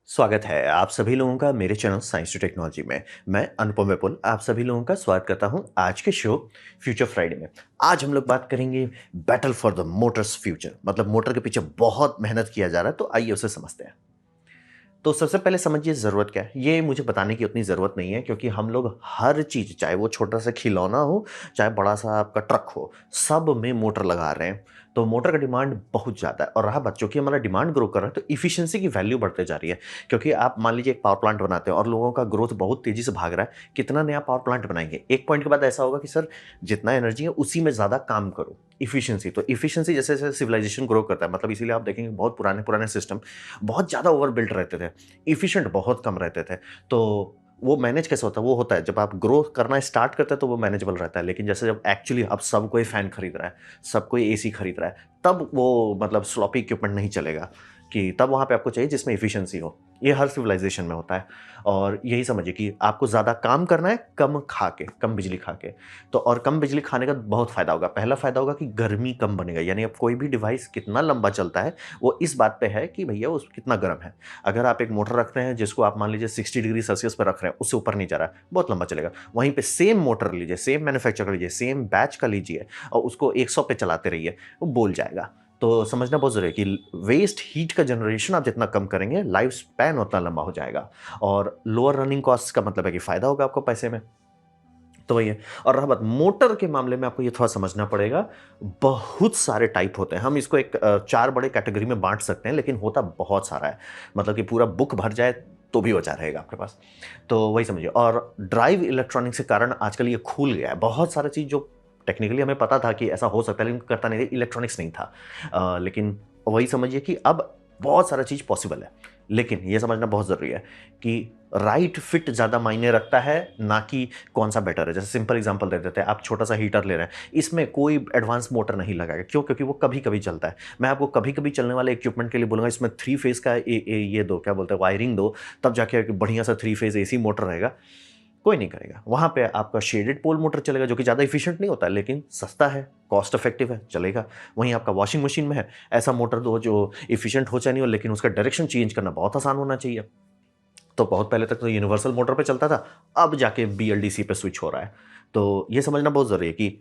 स्वागत है आप सभी लोगों का मेरे चैनल साइंस टू टेक्नोलॉजी में। मैं अनुपम विपुल आप सभी लोगों का स्वागत करता हूं आज के शो फ्यूचर फ्राइडे में। आज हम लोग बात करेंगे battle for the Motors future, मतलब मोटर के पीछे बहुत मेहनत किया जा रहा है, तो आइए उसे समझते हैं। तो सबसे पहले समझिए ज़रूरत क्या है। ये मुझे बताने की उतनी ज़रूरत नहीं है, क्योंकि हम लोग हर चीज़, चाहे वो छोटा सा खिलौना हो, चाहे बड़ा सा आपका ट्रक हो, सब में मोटर लगा रहे हैं। तो मोटर का डिमांड बहुत ज़्यादा है, और रहा बात चूँकि हमारा डिमांड ग्रो कर रहा है, तो इफ़िशिएंसी की वैल्यू बढ़ते जा रही है। क्योंकि आप मान लीजिए एक पावर प्लांट बनाते हैं और लोगों का ग्रोथ बहुत तेज़ी से भाग रहा है, कितना नया पावर प्लांट बनाएँगे? एक पॉइंट के बाद ऐसा होगा कि सर, जितना एनर्जी है उसी में ज़्यादा काम करो। इफ़िशिएंसी, तो इफ़िशिएंसी जैसे-जैसे सिविलाइज़ेशन ग्रो करता है, मतलब इसीलिए आप देखेंगे बहुत पुराने-पुराने सिस्टम बहुत ज़्यादा ओवर बिल्ट रहते थे। एफिशिएंट बहुत कम रहते थे। तो वो मैनेज कैसे होता है? वो होता है जब आप ग्रो करना स्टार्ट करते हैं तो वो मैनेजेबल रहता है। लेकिन जैसे जब एक्चुअली अब सब कोई फैन खरीद रहा है, सब कोई एसी खरीद रहा है, तब वो मतलब स्लॉपी इक्विपमेंट नहीं चलेगा, कि तब वहाँ पे आपको चाहिए जिसमें एफिशिएंसी हो। ये हर सिविलाइज़ेशन में होता है, और यही समझिए कि आपको ज़्यादा काम करना है कम खा के, कम बिजली खा के। तो और कम बिजली खाने का बहुत फ़ायदा होगा। पहला फ़ायदा होगा कि गर्मी कम बनेगा, यानी अब कोई भी डिवाइस कितना लंबा चलता है, वो इस बात पे है कि भैया उस कितना गर्म है। अगर आप एक मोटर रख रहे हैं जिसको आप मान लीजिए 60 डिग्री सेल्सियस पर रख रहे हैं, उससे ऊपर नहीं जा रहा है, बहुत लंबा चलेगा। वहीं पे सेम मोटर लीजिए, सेम मैन्युफैक्चर का लीजिए, सेम बैच का लीजिए और उसको 100 पे चलाते रहिए, वो बोल जाएगा। तो समझना बहुत ज़रूरी है कि वेस्ट हीट का जनरेशन आप जितना कम करेंगे, लाइफ स्पैन उतना लंबा हो जाएगा, और लोअर रनिंग कॉस्ट का मतलब है कि फ़ायदा होगा आपको पैसे में। तो वही है। और रहा बात मोटर के मामले में, आपको ये थोड़ा समझना पड़ेगा। बहुत सारे टाइप होते हैं, हम इसको एक 4 बड़े कैटेगरी में बाँट सकते हैं, लेकिन होता बहुत सारा है। मतलब कि पूरा बुक भर जाए तो भी बचा रहेगा आपके पास। तो वही समझिए। और ड्राइव इलेक्ट्रॉनिक्स के कारण आजकल ये खुल गया है। बहुत सारा चीज़ जो टेक्निकली हमें पता था कि ऐसा हो सकता है, लेकिन करता नहीं था, इलेक्ट्रॉनिक्स नहीं था। लेकिन वही समझिए कि अब बहुत सारा चीज़ पॉसिबल है। लेकिन ये समझना बहुत ज़रूरी है कि राइट फिट ज़्यादा मायने रखता है, ना कि कौन-सा बेटर है। जैसे सिंपल एग्ज़ाम्पल दे देते हैं, आप छोटा-सा हीटर ले रहे हैं, इसमें कोई एडवांस मोटर नहीं लगाएगा। क्यों? क्योंकि वो कभी-कभी चलता है। मैं आपको कभी-कभी चलने वाले इक्विपमेंट के लिए बोलूँगा, इसमें 3 फेज़ का ये दो, क्या बोलते हैं, वायरिंग दो, तब जाके एक बढ़िया-सा 3 फेज़ एसी मोटर रहेगा। कोई नहीं करेगा। वहाँ पे आपका शेडेड पोल मोटर चलेगा, जो कि ज़्यादा एफिशिएंट नहीं होता है, लेकिन सस्ता है, कॉस्ट इफेक्टिव है, चलेगा। वहीं आपका वॉशिंग मशीन में है, ऐसा मोटर दो जो एफिशिएंट हो चाहे नहीं हो, लेकिन उसका डायरेक्शन चेंज करना बहुत आसान होना चाहिए। तो बहुत पहले तक तो यूनिवर्सल मोटर पे चलता था, अब जाके बीएलडीसी पे स्विच हो रहा है। तो ये समझना बहुत ज़रूरी है कि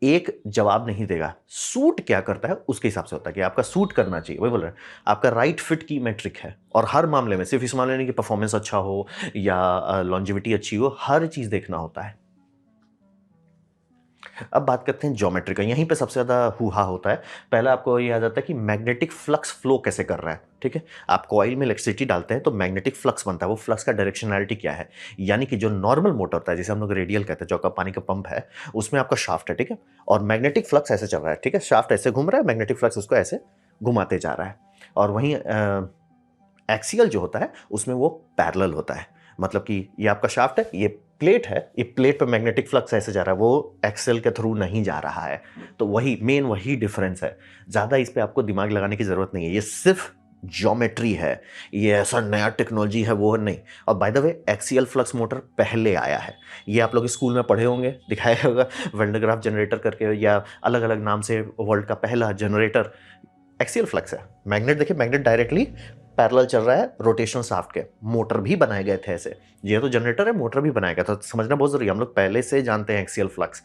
एक जवाब नहीं देगा, सूट क्या करता है उसके हिसाब से होता है कि आपका सूट करना चाहिए। वही बोल रहे हैं, आपका राइट फिट की मैट्रिक है, और हर मामले में, सिर्फ इस मामले में नहीं कि परफॉर्मेंस अच्छा हो या लॉन्जेविटी अच्छी हो, हर चीज़ देखना होता है। अब बात करते हैं ज्योमेट्री का। यहीं पे सबसे ज़्यादा हू-हा होता है। पहला आपको ये आ जाता है कि मैग्नेटिक फ्लक्स फ्लो कैसे कर रहा है, ठीक है? आप कॉइल में इलेक्ट्रिसिटी डालते हैं तो मैग्नेटिक फ्लक्स बनता है। वो फ्लक्स का डायरेक्शनैलिटी क्या है? यानी कि जो नॉर्मल मोटर होता है, जिसे हम लोग रेडियल कहते हैं, जो आपका पानी का पंप है, उसमें आपका शाफ्ट है, ठीक है? और मैग्नेटिक फ्लक्स ऐसे चल रहा है, ठीक है? शाफ्ट ऐसे घूम रहा है, मैग्नेटिक फ्लक्स उसको ऐसे घुमाते जा रहा है। और वहीं एक्सियल जो होता है, उसमें वो पैरेलल होता है। मतलब कि ये आपका शाफ्ट है, ये प्लेट है, ये प्लेट पे मैग्नेटिक फ्लक्स ऐसे जा रहा है, वो एक्सेल के थ्रू नहीं जा रहा है। तो वही डिफरेंस है। ज़्यादा इस पे आपको दिमाग लगाने की ज़रूरत नहीं है। ये सिर्फ ज्योमेट्री है, ये ऐसा नया टेक्नोलॉजी है वो नहीं। और by the way, axial flux motor पहले आया है। ये आप लोग स्कूल में पढ़े होंगे, दिखाया होगा, वैन डर ग्राफ जनरेटर करके, या अलग-अलग नाम से। वर्ल्ड का पहला जनरेटर एक्सियल फ्लक्स है। मैग्नेट देखिए, मैग्नेट डायरेक्टली पैरेलल चल रहा है रोटेशनल शाफ्ट के। मोटर भी बनाए गए थे ऐसे। ये तो जनरेटर है, मोटर भी बनाया गया था। तो समझना बहुत जरूरी है, हम लोग पहले से जानते हैं एक्सियल फ्लक्स।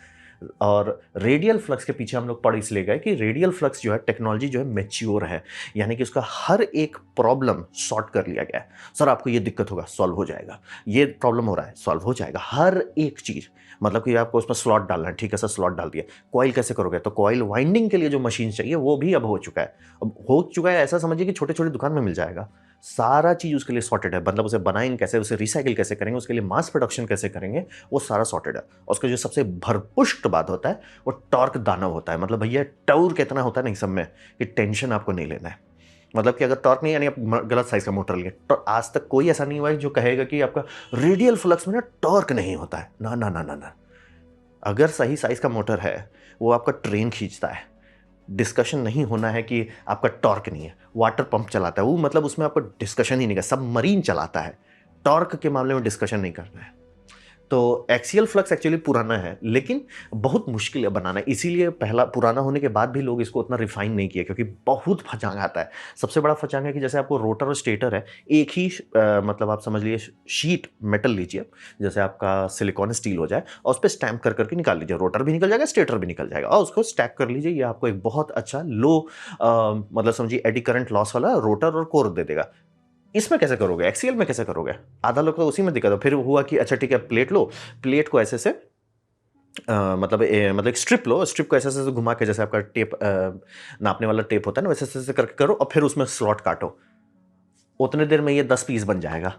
और रेडियल फ्लक्स के पीछे हम लोग पढ़ इसलिए गए कि रेडियल फ्लक्स जो है, टेक्नोलॉजी जो है, मैच्योर है। यानी कि उसका हर एक प्रॉब्लम सॉर्ट कर लिया गया है। सर, आपको ये दिक्कत होगा, सॉल्व हो जाएगा। ये प्रॉब्लम हो रहा है, सॉल्व हो जाएगा। हर एक चीज, मतलब कि आपको उसमें स्लॉट डालना है, ठीक है सर, स्लॉट डाल दिया। कॉइल कैसे करोगे? तो कॉइल वाइंडिंग के लिए जो मशीन चाहिए वो भी अब हो चुका है। अब हो चुका है, ऐसा समझिए कि छोटे छोटे दुकान में मिल जाएगा। सारा चीज उसके लिए सॉर्टेड है। मतलब उसे बनाएंगे कैसे, उसे रिसाइकिल कैसे करेंगे, उसके लिए मास प्रोडक्शन कैसे करेंगे, वो सारा सॉर्टेड है। और उसका जो सबसे भरपुष्ट बात होता है, वो टॉर्क दानव होता है। मतलब भैया, टॉर्क कितना होता है नहीं सब में, कि टेंशन आपको नहीं लेना है। मतलब कि अगर टॉर्क नहीं, यानी आप गलत साइज का मोटर लिए, तो आज तक कोई ऐसा नहीं हुआ है जो कहेगा कि आपका रेडियल फ्लक्स में ना टॉर्क नहीं होता है। ना ना ना ना ना। अगर सही साइज का मोटर है, वो आपका ट्रेन खींचता है। डिस्कशन नहीं होना है कि आपका टॉर्क नहीं है। वाटर पंप चलाता है वो, मतलब उसमें आपको डिस्कशन ही नहीं करना। सबमरीन चलाता है, टॉर्क के मामले में डिस्कशन नहीं करना है। तो एक्सियल फ्लक्स एक्चुअली पुराना है, लेकिन बहुत मुश्किल है बनाना, इसीलिए पहला पुराना होने के बाद भी लोग इसको उतना रिफाइन नहीं किया, क्योंकि बहुत फचांग आता है। सबसे बड़ा फचांग है कि जैसे आपको रोटर और स्टेटर है, एक ही मतलब आप समझ लीजिए शीट मेटल लीजिए, जैसे आपका सिलिकॉन स्टील हो जाए, और उस पर स्टैम्प कर करके निकाल लीजिए, रोटर भी निकल जाएगा, स्टेटर भी निकल जाएगा, और उसको स्टैक कर लीजिए। ये आपको एक बहुत अच्छा लो मतलब समझिए एडी करंट लॉस वाला रोटर और कोर दे देगा। इसमें कैसे करोगे, एक्सीएल में कैसे करोगे? आधा लोग तो उसी में दिक्कत है। फिर हुआ कि अच्छा ठीक है, प्लेट लो, प्लेट को ऐसे से मतलब एक स्ट्रिप लो, स्ट्रिप को ऐसे ऐसे घुमा के, जैसे आपका टेप नापने वाला टेप होता है ना, वैसे ऐसे करके करो, और फिर उसमें स्लॉट काटो। उतने देर में ये 10 पीस बन जाएगा।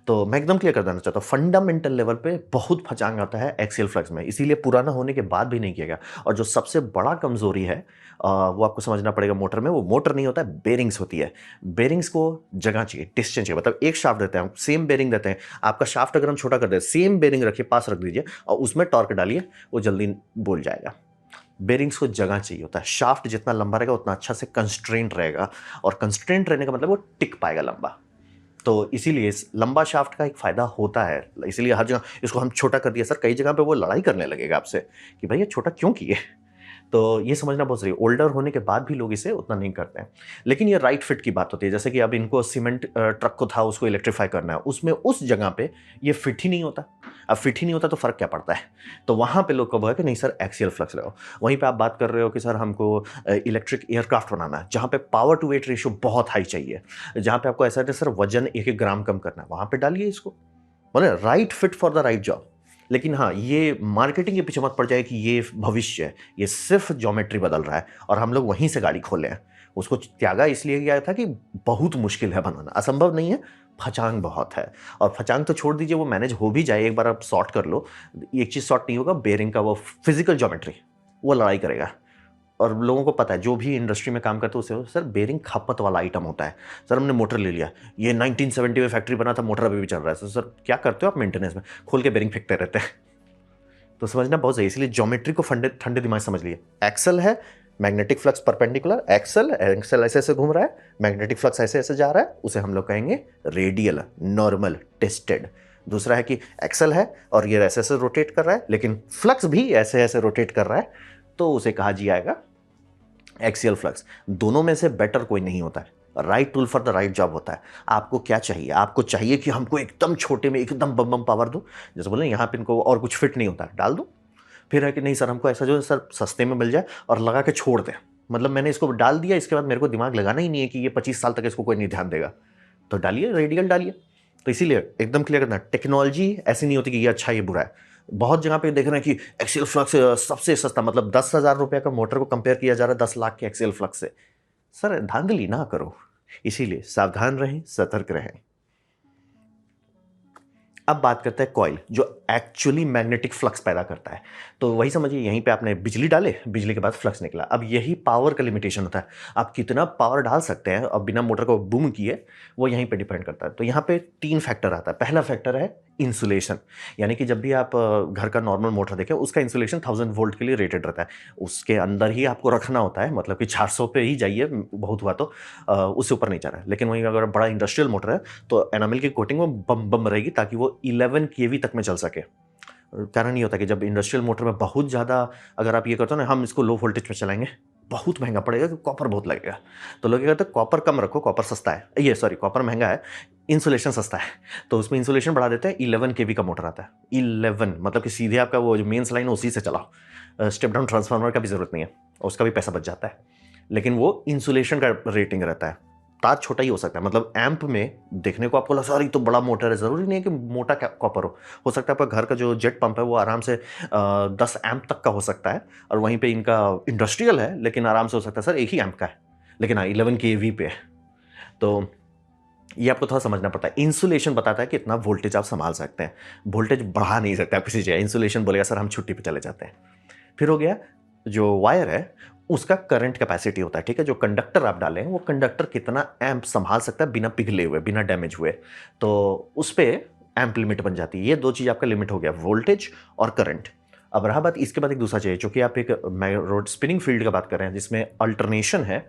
तो मैं एकदम क्लियर कर देना चाहता हूँ, फंडामेंटल लेवल पे बहुत फचांग आता है एक्सियल फ्लक्स में, इसीलिए पुराना होने के बाद भी नहीं किया गया। और जो सबसे बड़ा कमजोरी है वो आपको समझना पड़ेगा मोटर में, वो मोटर नहीं होता है, बेरिंग्स होती है। बेरिंग्स को जगह चाहिए, डिस्टेंस चाहिए। मतलब एक शाफ्ट देते हैं हम, सेम बेरिंग देते हैं, आपका शाफ्ट अगर हम छोटा कर दें, सेम बेरिंग रखिए, पास रख दीजिए और उसमें टॉर्क डालिए, वो जल्दी बोल जाएगा। बेरिंग्स को जगह चाहिए होता है। शाफ्ट जितना लंबा रहेगा उतना अच्छा से कंस्ट्रेंट रहेगा, और कंस्ट्रेंट रहने का मतलब वो टिक पाएगा लंबा। तो इसीलिए इस लंबा शाफ्ट का एक फ़ायदा होता है, इसीलिए हर जगह इसको हम छोटा कर दिया सर, कई जगह पे वो लड़ाई करने लगेगा आपसे कि भाई ये छोटा क्यों किए। तो ये समझना बहुत सही है, ओल्डर होने के बाद भी लोग इसे उतना नहीं करते हैं। लेकिन ये राइट फिट की बात होती है, जैसे कि अब इनको सीमेंट ट्रक को था, उसको इलेक्ट्रीफाई करना है, उसमें उस जगह पे ये फिट ही नहीं होता। अब फिट ही नहीं होता तो फ़र्क क्या पड़ता है? तो वहाँ पे लोग को बोला कि नहीं सर एक्सियल फ्लक्स लगाओ। वहीं पे आप बात कर रहे हो कि सर हमको इलेक्ट्रिक एयरक्राफ्ट बनाना है, जहाँ पे पावर टू वेट रेशियो बहुत हाई चाहिए, जहाँ पे आपको ऐसा है सर वजन 1-1 ग्राम कम करना है, वहाँ पे डालिए इसको। बोले right fit for the right job. लेकिन हाँ, ये मार्केटिंग के पीछे मत पड़ जाए कि ये भविष्य है, ये सिर्फ ज्योमेट्री बदल रहा है और हम लोग वहीं से गाड़ी खोले हैं। उसको त्यागा इसलिए गया था कि बहुत मुश्किल है बनाना, असंभव नहीं है, फचांग बहुत है। और फचांग तो छोड़ दीजिए, वो मैनेज हो भी जाए, एक बार आप सॉर्ट कर लो। एक चीज़ सॉर्ट नहीं होगा, बेरिंग का वो फिजिकल ज्योमेट्री, वो लड़ाई करेगा। और लोगों को पता है, जो भी इंडस्ट्री में काम करते हैं उसे, सर बेरिंग खपत वाला आइटम होता है। सर हमने मोटर ले लिया, ये 1970 में फैक्ट्री बना था, मोटर अभी भी चल रहा है। सर क्या करते हो आप मेंटेनेंस में? खोल के बेरिंग फेंकते रहते हैं। तो समझना बहुत सही, इसलिए ज्योमेट्री को ठंडे दिमाग समझ लिए। एक्सल है, magnetic flux perpendicular, axle axle ऐसे ऐसे घूम रहा है, मैग्नेटिक फ्लक्स ऐसे ऐसे जा रहा है, उसे हम लोग कहेंगे रेडियल, नॉर्मल, टेस्टेड। दूसरा है कि एक्सल है और ये ऐसे ऐसे रोटेट कर रहा है, लेकिन फ्लक्स भी ऐसे ऐसे रोटेट कर रहा है, तो उसे कहा जाएगा एक्सियल फ्लक्स। दोनों में से बेटर कोई नहीं होता है, right tool for the right job होता है। आपको क्या चाहिए? आपको चाहिए कि हमको एकदम छोटे में एकदम बम बम पावर दो, जैसे बोले यहाँ पे इनको और कुछ फिट नहीं होता है, डाल दो। फिर है कि नहीं सर हमको ऐसा जो सर सस्ते में मिल जाए और लगा के छोड़ दे, मतलब मैंने इसको डाल दिया, इसके बाद मेरे को दिमाग लगाना ही नहीं है कि ये 25 साल तक इसको कोई नहीं ध्यान देगा, तो डालिए, रेडियल डालिए। तो इसीलिए एकदम क्लियर करना, टेक्नोलॉजी ऐसी नहीं होती कि ये अच्छा ये बुरा है। बहुत जगह पे देख रहे हैं कि एक्सियल फ्लक्स सबसे सस्ता, मतलब 10,000 रुपये का मोटर को कंपेयर किया जा रहा है 10 लाख के एक्सियल फ्लक्स से। सर धांधली ना करो, इसीलिए सावधान रहें, सतर्क रहें। अब बात करते हैं कॉइल, जो एक्चुअली मैग्नेटिक फ्लक्स पैदा करता है। तो वही समझिए, यहीं पे आपने बिजली डाले, बिजली के बाद फ्लक्स निकला। अब यही पावर का लिमिटेशन होता है, आप कितना पावर डाल सकते हैं और बिना मोटर को बूम किए, वो यहीं पे डिपेंड करता है। तो यहाँ पे 3 फैक्टर आता है। पहला फैक्टर है इंसुलेशन, यानी कि जब भी आप घर का नॉर्मल मोटर देखें, उसका इंसुलेशन 1000 वोल्ट के लिए रेटेड रहता है, उसके अंदर ही आपको रखना होता है, मतलब कि 400 पे ही जाइए, बहुत हुआ तो उससे ऊपर नहीं जा रहा है। लेकिन वहीं अगर बड़ा इंडस्ट्रियल मोटर है तो एनामिल की कोटिंग में बम बम रहेगी, ताकि वो 11 केवी तक में चल सके। कारण ये होता है कि जब इंडस्ट्रियल मोटर में बहुत ज़्यादा अगर आप ये करते हो ना, हम इसको लो वोल्टेज में चलाएंगे, बहुत महंगा पड़ेगा, क्योंकि कॉपर बहुत लगेगा। तो लोग क्या कहते हैं, कॉपर कम रखो, कॉपर सस्ता है, ये सॉरी कॉपर महंगा है, इंसुलेशन सस्ता है, तो उसमें इंसुलेशन बढ़ा देते हैं। 11 केवी का मोटर आता है, 11 मतलब कि सीधे आपका वो जो मेन्स लाइन है उसी से चलाओ, स्टेप डाउन ट्रांसफार्मर का भी जरूरत नहीं है, उसका भी पैसा बच जाता है। लेकिन वो इंसुलेशन का रेटिंग रहता है, तार छोटा ही हो सकता है, मतलब एम्प में देखने को आपको लगा सर ये तो बड़ा मोटर है, ज़रूरी नहीं है कि मोटा कॉपर हो सकता है आपका घर का जो जेट पंप है वो आराम से 10 एम्प तक का हो सकता है, और वहीं पे इनका इंडस्ट्रियल है, लेकिन आराम से हो सकता है सर 1 ही एम्प का है, लेकिन हाँ 11 केवी पे है। तो ये आपको थोड़ा समझना पड़ता है। इंसुलेशन बताता है कि इतना वोल्टेज आप संभाल सकते हैं, वोल्टेज बढ़ा नहीं सकते आप किसी जगह। इंसुलेशन बोलेगा सर हम छुट्टी पे चले जाते हैं। फिर हो गया जो वायर है, उसका करंट कैपेसिटी होता है, ठीक है। जो कंडक्टर आप डालें, वो कंडक्टर कितना एम्प संभाल सकता है बिना पिघले हुए, बिना डैमेज हुए, तो उस पर एम्प लिमिट बन जाती है। ये 2 चीज़ आपका लिमिट हो गया, वोल्टेज और करंट। अब रहा बात, इसके बाद एक दूसरा चाहिए, जो कि आप एक रोड स्पिनिंग फील्ड का बात कर रहे हैं, जिसमें अल्टरनेशन है,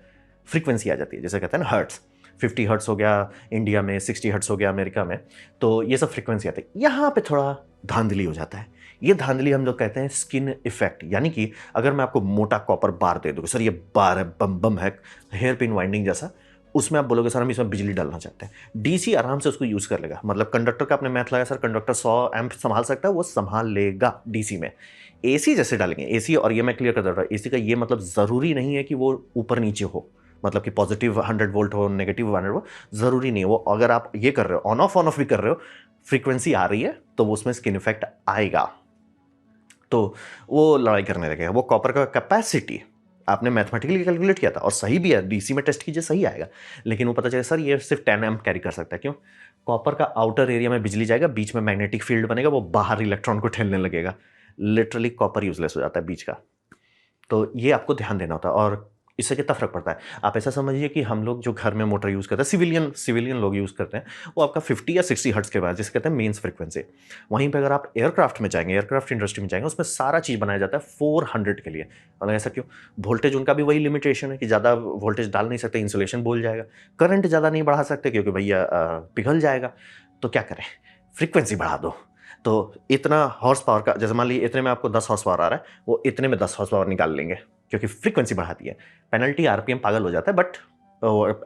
फ्रीक्वेंसी आ जाती है, जैसे कहते हैं ना हर्ट्स। 50 हर्ट्स हो गया इंडिया में, 60 हर्ट्स हो गया अमेरिका में। तो ये सब फ्रीक्वेंसी आती है। यहाँ पे थोड़ा धांधली हो जाता है। ये धांधली हम लोग कहते हैं स्किन इफेक्ट, यानी कि अगर मैं आपको मोटा कॉपर बार दे दूँ, सर ये बार है, बम बम है, हेयर पिन वाइंडिंग जैसा, उसमें आप बोलोगे सर हम इसमें बिजली डालना चाहते हैं, डीसी आराम से उसको यूज़ कर लेगा। मतलब कंडक्टर का आपने मैथ लगाया सर, कंडक्टर 100 एम्प संभाल सकता है, वो संभाल लेगा डीसी में। एसी जैसे डालेंगे, एसी, और ये मैं क्लियर कर दे रहा हूँ, एसी का ये मतलब ज़रूरी नहीं है कि वो ऊपर नीचे हो, मतलब कि पॉजिटिव 100 वोल्ट हो, नेगेटिव 100 वोल्ट, ज़रूरी नहीं है वो। अगर आप ये कर रहे हो, ऑन ऑफ भी कर रहे हो, फ्रीक्वेंसी आ रही है तो वो उसमें स्किन इफेक्ट आएगा, तो वो लड़ाई करने लगेगा। वो कॉपर का कैपेसिटी आपने मैथमेटिकली कैलकुलेट किया था और सही भी है, डीसी में टेस्ट कीजिए सही आएगा, लेकिन वो पता चले सर ये सिर्फ 10 एम्प कैरी कर सकता है। क्यों? कॉपर का आउटर एरिया में बिजली जाएगा, बीच में मैग्नेटिक फील्ड बनेगा, वो बाहर इलेक्ट्रॉन को ठेलने लगेगा, लिटरली कॉपर यूजलेस हो जाता है बीच का। तो ये आपको ध्यान देना होता है। और इससे कितना फर्क पड़ता है, आप ऐसा समझिए कि हम लोग जो घर में मोटर यूज़ करते हैं, सिविलियन लोग यूज़ करते हैं, वो आपका 50 या 60 हर्ट्ज के बाद, जिसे कहते हैं मेन्स फ्रीक्वेंसी। वहीं पे अगर आप एयरक्राफ्ट में जाएंगे, एयरक्राफ्ट इंडस्ट्री में जाएंगे, उसमें सारा चीज़ बनाया जाता है 400 के लिए। मतलब ऐसा क्यों? वोल्टेज उनका भी वही लिमिटेशन है कि ज़्यादा वोल्टेज डाल नहीं सकते, इंसुलेशन बोल जाएगा, करंट ज़्यादा नहीं बढ़ा सकते क्योंकि भैया पिघल जाएगा। तो क्या करें, फ्रीक्वेंसी बढ़ा दो। तो इतना हॉर्स पावर का, जैसे मान लीजिए इतने में आपको 10 हॉर्स पावर आ रहा है, वो इतने में 10 हॉर्स पावर निकाल लेंगे क्योंकि फ्रीक्वेंसी बढ़ा दी है। पेनल्टी आरपीएम पागल हो जाता है, बट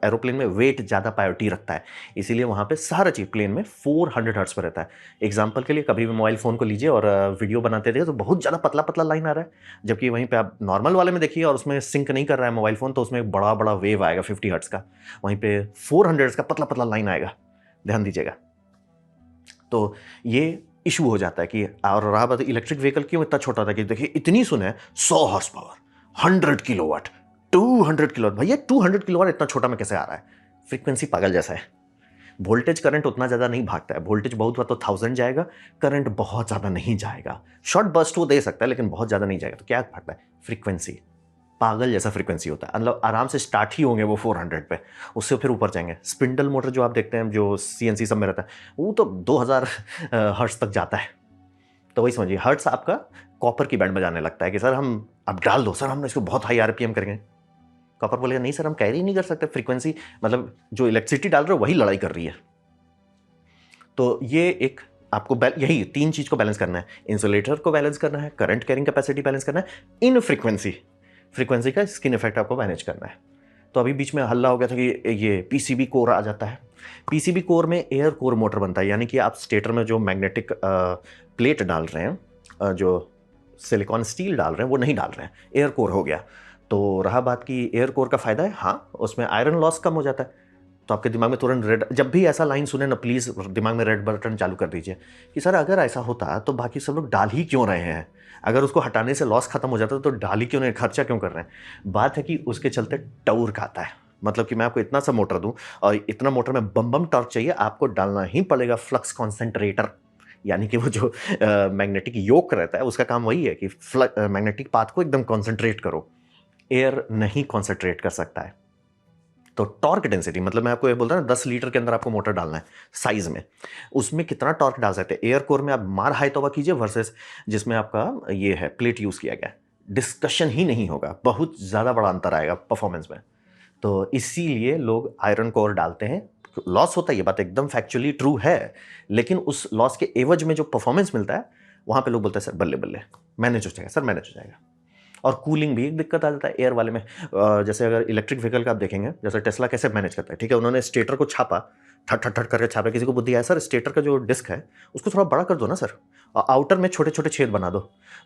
एरोप्लेन में वेट ज़्यादा प्रायोरिटी रखता है, इसीलिए वहाँ पे सारा चीज़ प्लेन में 400 हर्ट्ज पर रहता है। एग्जाम्पल के लिए कभी भी मोबाइल फ़ोन को लीजिए और वीडियो बनाते थे तो बहुत ज़्यादा पतला पतला लाइन आ रहा है, जबकि वहीं पे आप नॉर्मल वाले में देखिए और उसमें सिंक नहीं कर रहा है मोबाइल फ़ोन, तो उसमें एक बड़ा बड़ा वेव आएगा 50 हर्ट्ज का, वहीं पे 400 हर्ट्ज का पतला पतला लाइन आएगा, ध्यान दीजिएगा। तो ये इशू हो जाता है कि, और रहा बात इलेक्ट्रिक व्हीकल क्यों इतना छोटा था कि देखिए इतनी सुने 100 हॉर्स पावर, 100 किलोवाट, 200 किलोवाट, भैया 200 किलोवाट इतना छोटा में कैसे आ रहा है? फ्रीक्वेंसी पागल जैसा है। वोल्टेज करंट उतना ज़्यादा नहीं भागता है, वोल्टेज बहुत हुआ तो 1000 जाएगा, करंट बहुत ज़्यादा नहीं जाएगा। शॉर्ट बर्स्ट वो दे सकता है लेकिन बहुत ज़्यादा नहीं जाएगा। तो क्या भागता है? फ्रीक्वेंसी। पागल जैसा फ्रीक्वेंसी होता है, मतलब आराम से स्टार्ट ही होंगे वो 400 पे, उससे फिर ऊपर जाएंगे। स्पिंडल मोटर जो आप देखते हैं, जो सीएनसी सब में रहता है, वो तो 2000 हर्ट्ज तक जाता है। तो वही समझिए, हर्ट्ज आपका कॉपर की बैंड बजाने लगता है कि सर हम अब डाल दो, सर हम इसको बहुत हाई आरपीएम करेंगे। कॉपर बोलेगा नहीं सर हम कैरी नहीं कर सकते, फ्रीक्वेंसी मतलब जो इलेक्ट्रिसिटी डाल रहे हो वही लड़ाई कर रही है। तो ये एक आपको यही 3 चीज को बैलेंस करना है, इंसुलेटर को बैलेंस करना है, करंट कैरिंग कैपेसिटी बैलेंस करना है, इन फ्रीक्वेंसी का स्किन इफेक्ट आपको मैनेज करना है। तो अभी बीच में हल्ला हो गया था कि ये पीसीबी कोर आ जाता है। पीसीबी कोर में एयर कोर मोटर बनता है, यानी कि आप स्टेटर में जो मैग्नेटिक प्लेट डाल रहे हैं, जो सिलिकॉन स्टील डाल रहे हैं, वो नहीं डाल रहे हैं, एयर कोर हो गया। तो रहा बात कि एयर कोर का फायदा है, हाँ उसमें आयरन लॉस कम हो जाता है। तो आपके दिमाग में तुरंत रेड, जब भी ऐसा लाइन सुने ना, प्लीज़ दिमाग में रेड बटन चालू कर दीजिए कि सर अगर ऐसा होता तो बाकी सब लोग डाल ही क्यों रहे हैं? अगर उसको हटाने से लॉस खत्म हो जाता तो डाल ही क्यों नहीं, खर्चा क्यों कर रहे हैं? बात है कि उसके चलते टॉर्क आता है। मतलब कि मैं आपको इतना सा मोटर दूं और इतना मोटर में बम बम टॉर्क चाहिए, आपको डालना ही पड़ेगा फ्लक्स कॉन्सेंट्रेटर, यानी कि वो जो मैग्नेटिक योक रहता है उसका काम वही है कि मैग्नेटिक पाथ को एकदम कॉन्सेंट्रेट करो। एयर नहीं कॉन्सेंट्रेट कर सकता है। तो टॉर्क डेंसिटी, मतलब मैं आपको ये बोलता हूँ 10 लीटर के अंदर आपको मोटर डालना है साइज में, उसमें कितना टॉर्क डाल सकते हैं? एयर कोर में आप मार हाई तोबा कीजिए वर्सेस जिसमें आपका ये है प्लेट यूज किया गया, डिस्कशन ही नहीं होगा, बहुत ज़्यादा बड़ा अंतर आएगा परफॉर्मेंस में। तो इसीलिए लोग आयरन कोर डालते हैं। लॉस होता है, ये बात एकदम फैक्चुअली ट्रू है, लेकिन उस लॉस के एवज में जो परफॉर्मेंस मिलता है वहाँ पे लोग बोलते हैं सर बल्ले बल्ले मैनेज हो जाएगा, सर मैनेज हो जाएगा। और कूलिंग भी एक दिक्कत आ जाता है एयर वाले में। जैसे अगर इलेक्ट्रिक व्हीकल का आप देखेंगे, जैसे टेस्ला कैसे मैनेज करता है, ठीक है, उन्होंने स्टेटर को छापा, ठट ठट ठट करके छापा। किसी को बुद्धि आया सर स्टेटर का जो डिस्क है उसको थोड़ा बड़ा कर दो ना सर, और आउटर में छोटे छोटे छेद बना दो।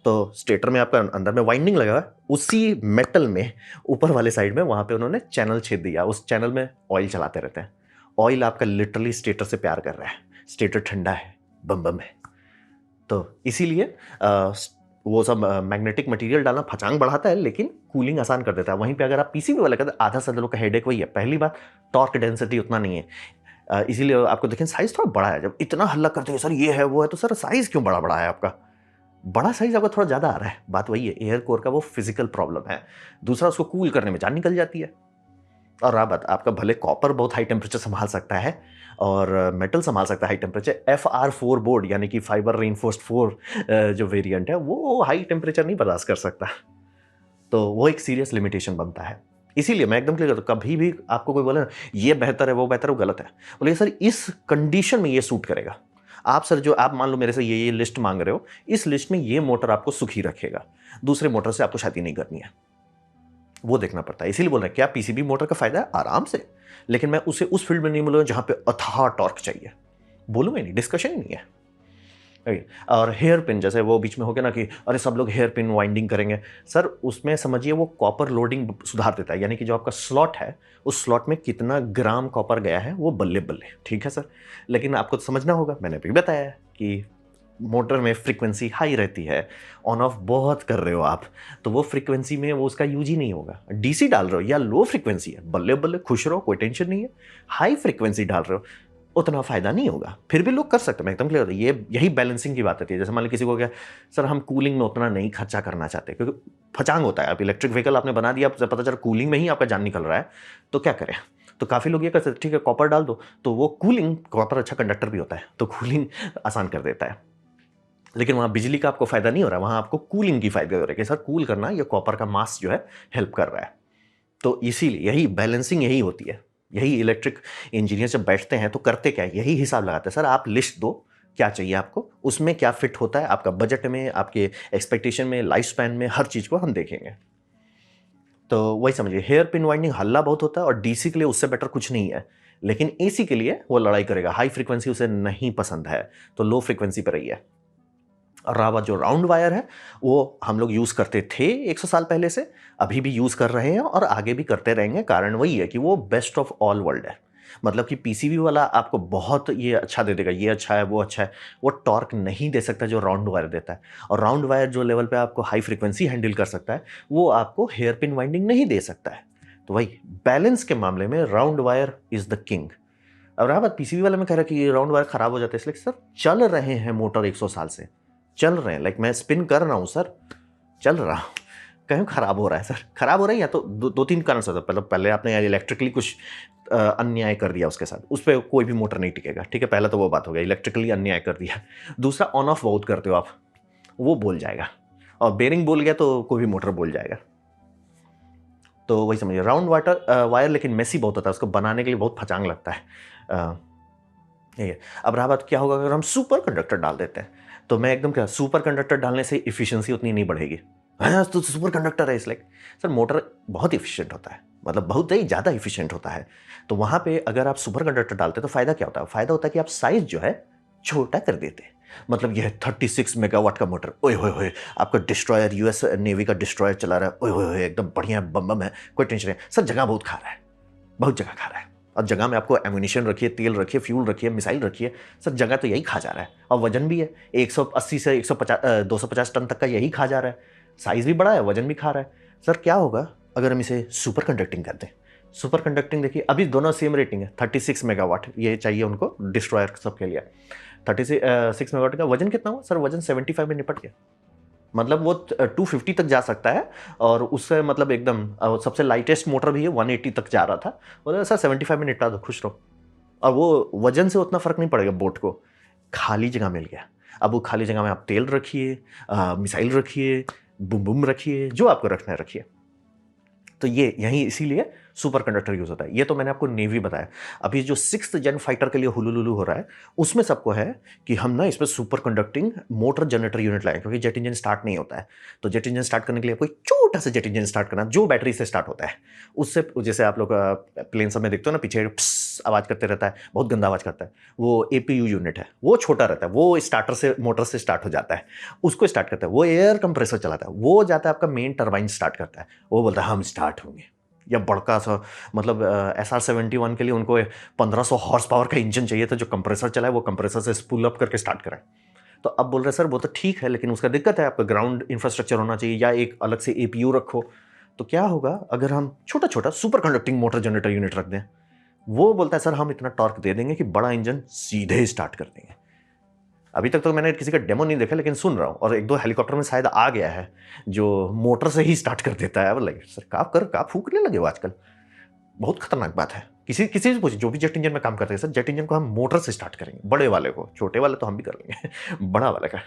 तो स्टेटर में आपका अंदर में वाइंडिंग लगा, उसी मेटल में ऊपर वाले साइड में वहाँ पे उन्होंने चैनल छेद दिया, उस चैनल में ऑयल चलाते रहते हैं। ऑयल आपका लिटरली स्टेटर से प्यार कर रहा है, स्टेटर ठंडा है, बम बम है। तो इसीलिए वो सब मैग्नेटिक मटेरियल डालना फचांग बढ़ाता है लेकिन कूलिंग आसान कर देता है। वहीं पे अगर आप पीसीबी वाले का, आधा से लोग का हेडेक वही है। पहली बात, टॉर्क डेंसिटी उतना नहीं है, इसीलिए आपको देखें साइज थोड़ा बड़ा है। जब इतना हल्ला करते हैं सर ये है वो है, तो सर साइज क्यों बड़ा बड़ा है आपका? बड़ा साइज आपका थोड़ा ज़्यादा आ रहा है। बात वही है, एयर कोर का वो फिजिकल प्रॉब्लम है। दूसरा, उसको कूल करने में जान निकल जाती है। और रहा बात, आपका भले कॉपर बहुत हाई टेम्परेचर संभाल सकता है और मेटल संभाल सकता है हाई टेम्परेचर, FR4 बोर्ड यानी कि फाइबर रेनफोर्स्ड 4 जो वेरिएंट है वो हाई टेम्परेचर नहीं बर्दाश्त कर सकता। तो वो एक सीरियस लिमिटेशन बनता है। इसीलिए मैं एकदम क्लियर करता हूँ, कभी भी आपको कोई बोले ना ये बेहतर है वो बेहतर है, वो गलत है। बोले सर इस कंडीशन में ये सूट करेगा। आप सर जो आप मान लो मेरे से ये लिस्ट मांग रहे हो, इस लिस्ट में ये मोटर आपको सुखी रखेगा, दूसरे मोटर से आपको शादी नहीं करनी है, वो देखना पड़ता है। इसीलिए बोल रहे हैं क्या पीसीबी मोटर का फायदा है आराम से, लेकिन मैं उसे उस फील्ड में नहीं बोलूंगा जहां पे अथाह टॉर्क चाहिए, बोलूंगा नहीं, डिस्कशन ही नहीं है। और हेयर पिन जैसे वो बीच में हो गया ना कि अरे सब लोग हेयर पिन वाइंडिंग करेंगे, सर उसमें समझिए वो कॉपर लोडिंग सुधार देता है, यानी कि जो आपका स्लॉट है उस स्लॉट में कितना ग्राम कॉपर गया है वो बल्ले बल्ले, ठीक है सर। लेकिन आपको तो समझना होगा, मैंने अभी बताया है कि मोटर में फ्रीक्वेंसी हाई रहती है, ऑन ऑफ बहुत कर रहे हो आप, तो वो फ्रीक्वेंसी में वो उसका यूज ही नहीं होगा। डीसी डाल रहे हो या लो फ्रीक्वेंसी है, बल्ले बल्ले खुश रहो, कोई टेंशन नहीं है। हाई फ्रीक्वेंसी डाल रहे हो उतना फायदा नहीं होगा, फिर भी लोग कर सकते हैं, मैं एकदम क्लियर। ये यही बैलेंसिंग की बात होती है। जैसे मान लो किसी को क्या सर हम कूलिंग में उतना नहीं खर्चा करना चाहते, क्योंकि फचांग होता है। आप इलेक्ट्रिक व्हीकल आपने बना दिया, पता चला कूलिंग में ही आपका जान निकल रहा है, तो क्या करें। तो काफ़ी लोग ये कर सकते ठीक है कॉपर डाल दो, तो वो कूलिंग, कॉपर अच्छा कंडक्टर भी होता है तो कूलिंग आसान कर देता है। लेकिन वहाँ बिजली का आपको फायदा नहीं हो रहा, वहाँ आपको कूलिंग की फायदा हो रहा है कि सर कूल करना ये कॉपर का मास जो है हेल्प कर रहा है। तो इसीलिए यही बैलेंसिंग यही होती है। यही इलेक्ट्रिक इंजीनियर जब बैठते हैं तो करते क्या है, यही हिसाब लगाते हैं। सर आप लिस्ट दो क्या चाहिए आपको, उसमें क्या फिट होता है आपका बजट में, आपके एक्सपेक्टेशन में, लाइफ स्पैन में, हर चीज़ को हम देखेंगे। तो वही समझिए, हेयर पिन वाइंडिंग हल्ला बहुत होता है और डीसी के लिए उससे बेटर कुछ नहीं है, लेकिन एसी के लिए वो लड़ाई करेगा। हाई फ्रीक्वेंसी उसे नहीं पसंद है तो लो फ्रीक्वेंसी पर रही है। और रहा जो राउंड वायर है वो हम लोग यूज़ करते थे 100 साल पहले से, अभी भी यूज़ कर रहे हैं और आगे भी करते रहेंगे। कारण वही है कि वो बेस्ट ऑफ ऑल वर्ल्ड है। मतलब कि पीसीबी वाला आपको बहुत ये अच्छा दे देगा, ये अच्छा है वो अच्छा है, वो टॉर्क नहीं दे सकता जो राउंड वायर देता है। और राउंड वायर जो लेवल पे आपको हाई फ्रीक्वेंसी हैंडल कर सकता है वो आपको हेयर पिन वाइंडिंग नहीं दे सकता है। तो वही बैलेंस के मामले में round wire is the king. अब रहा बात पीसीबी वाले में कह रहा है कि राउंड वायर खराब हो जाता है, इसलिए सर चल रहे हैं मोटर 100 साल से चल रहे हैं, लाइक मैं स्पिन कर रहा हूँ सर, चल रहा हूँ, कहीं खराब हो रहा है सर, खराब हो रहा है या तो दो तीन कारण से होता है। पहले आपने यार इलेक्ट्रिकली कुछ अन्याय कर दिया उसके साथ, उस पर कोई भी मोटर नहीं टिकेगा, ठीक है, पहला तो वो बात हो गया, इलेक्ट्रिकली अन्याय कर दिया। दूसरा ऑन ऑफ बहुत करते हो आप, वो बोल जाएगा, और बेरिंग बोल गया तो कोई भी मोटर बोल जाएगा। तो वही समझिए राउंड वायर लेकिन मेसी बहुत होता है, उसको बनाने के लिए बहुत फचांग लगता है। ये अब रहा बात क्या होगा अगर हम सुपर कंडक्टर डाल देते हैं, तो मैं एकदम क्या, सुपर कंडक्टर डालने से इफिशिएंसी उतनी नहीं बढ़ेगी। हाँ तो सुपर कंडक्टर है इसलिए सर मोटर बहुत इफिशिएंट होता है, मतलब बहुत ही ज़्यादा इफिशिएंट होता है। तो वहाँ पे अगर आप सुपर कंडक्टर डालते हैं तो फायदा क्या होता है, फायदा होता है कि आप साइज जो है छोटा कर देते हैं। मतलब यह 36 मेगावाट का मोटर, ओए होए होए, आपका डिस्ट्रॉयर यूएस नेवी का डिस्ट्रॉयर चला रहा है, ओए होए होए एकदम बढ़िया बम बम है, कोई टेंशन नहीं सर, जगह बहुत खा रहा है, बहुत जगह खा रहा है। और जगह में आपको एम्यूनिशन रखिए, तेल रखिए, फ्यूल रखिए, मिसाइल रखिए, सर जगह तो यही खा जा रहा है। और वजन भी है 180 से 250 टन तक का यही खा जा रहा है, साइज भी बड़ा है, वजन भी खा रहा है। सर क्या होगा अगर हम इसे सुपर कंडक्टिंग कर दें। सुपर कंडक्टिंग देखिए अभी दोनों सेम रेटिंग है, 36 मेगावाट ये चाहिए उनको डिस्ट्रॉयर सबके लिए। 36 मेगावाट का वजन कितना हुआ सर, वजन 75 में निपट गया। मतलब वो 250 तक जा सकता है, और उससे मतलब एकदम सबसे लाइटेस्ट मोटर भी है 180 तक जा रहा था, और सर 75 में निपटा दो, खुश रहो। और वो वजन से उतना फर्क नहीं पड़ेगा बोट को, खाली जगह मिल गया। अब वो खाली जगह में आप तेल रखिए, मिसाइल रखिए, बुम बुम रखिए, जो आपको रखना है रखिए। तो ये यही इसीलिए सुपर कंडक्टर यूज होता है। ये तो मैंने आपको नेवी बताया। अभी जो 6th जेन फाइटर के लिए हुलुलुलु हो रहा है उसमें सबको है कि हम ना इसमें super conducting motor generator unit लाएं, क्योंकि जेट इंजन स्टार्ट नहीं होता है। तो जेट इंजन स्टार्ट करने के लिए कोई छोटा सा जेट इंजन स्टार्ट करना जो बैटरी से स्टार्ट होता है, उससे जैसे आप लोग प्लेन सब में देखते हो ना पीछे आवाज करते रहता है, बहुत गंदा आवाज करता है, वो एपीयू यूनिट है, वो छोटा रहता है, वो स्टार्टर से मोटर से स्टार्ट हो जाता है, उसको स्टार्ट करता है, वो एयर कंप्रेसर चलाता है, वो जाता है आपका मेन टरबाइन स्टार्ट करता है, वो बोलता है हम स्टार्ट होंगे। या बड़का सा मतलब SR-71 के लिए उनको 1500 हॉर्स पावर का इंजन चाहिए था जो कंप्रेसर चलाए, वो कंप्रेसर से स्पूल अप करके स्टार्ट कराए। तो अब बोल रहे सर वो तो ठीक है, लेकिन उसका दिक्कत है आपका ग्राउंड इंफ्रास्ट्रक्चर होना चाहिए या एक अलग से एपीयू रखो। तो क्या होगा अगर हम छोटा छोटा super conducting motor generator unit रख दें। वो बोलता है सर हम इतना टॉर्क दे देंगे कि बड़ा इंजन सीधे स्टार्ट कर देंगे। अभी तक तो मैंने किसी का डेमो नहीं देखा, लेकिन सुन रहा हूँ, और 1-2 हेलीकॉप्टर में शायद आ गया है जो मोटर से ही स्टार्ट कर देता है। लाइक सर काप फूकने लगे हो आजकल, बहुत खतरनाक बात है। किसी किसी से पूछिए जो भी जेट इंजन में काम करते हैं, सर जेट इंजन को हम मोटर से स्टार्ट करेंगे, बड़े वाले को, छोटे वाले तो हम भी कर लेंगे बड़ा वाले का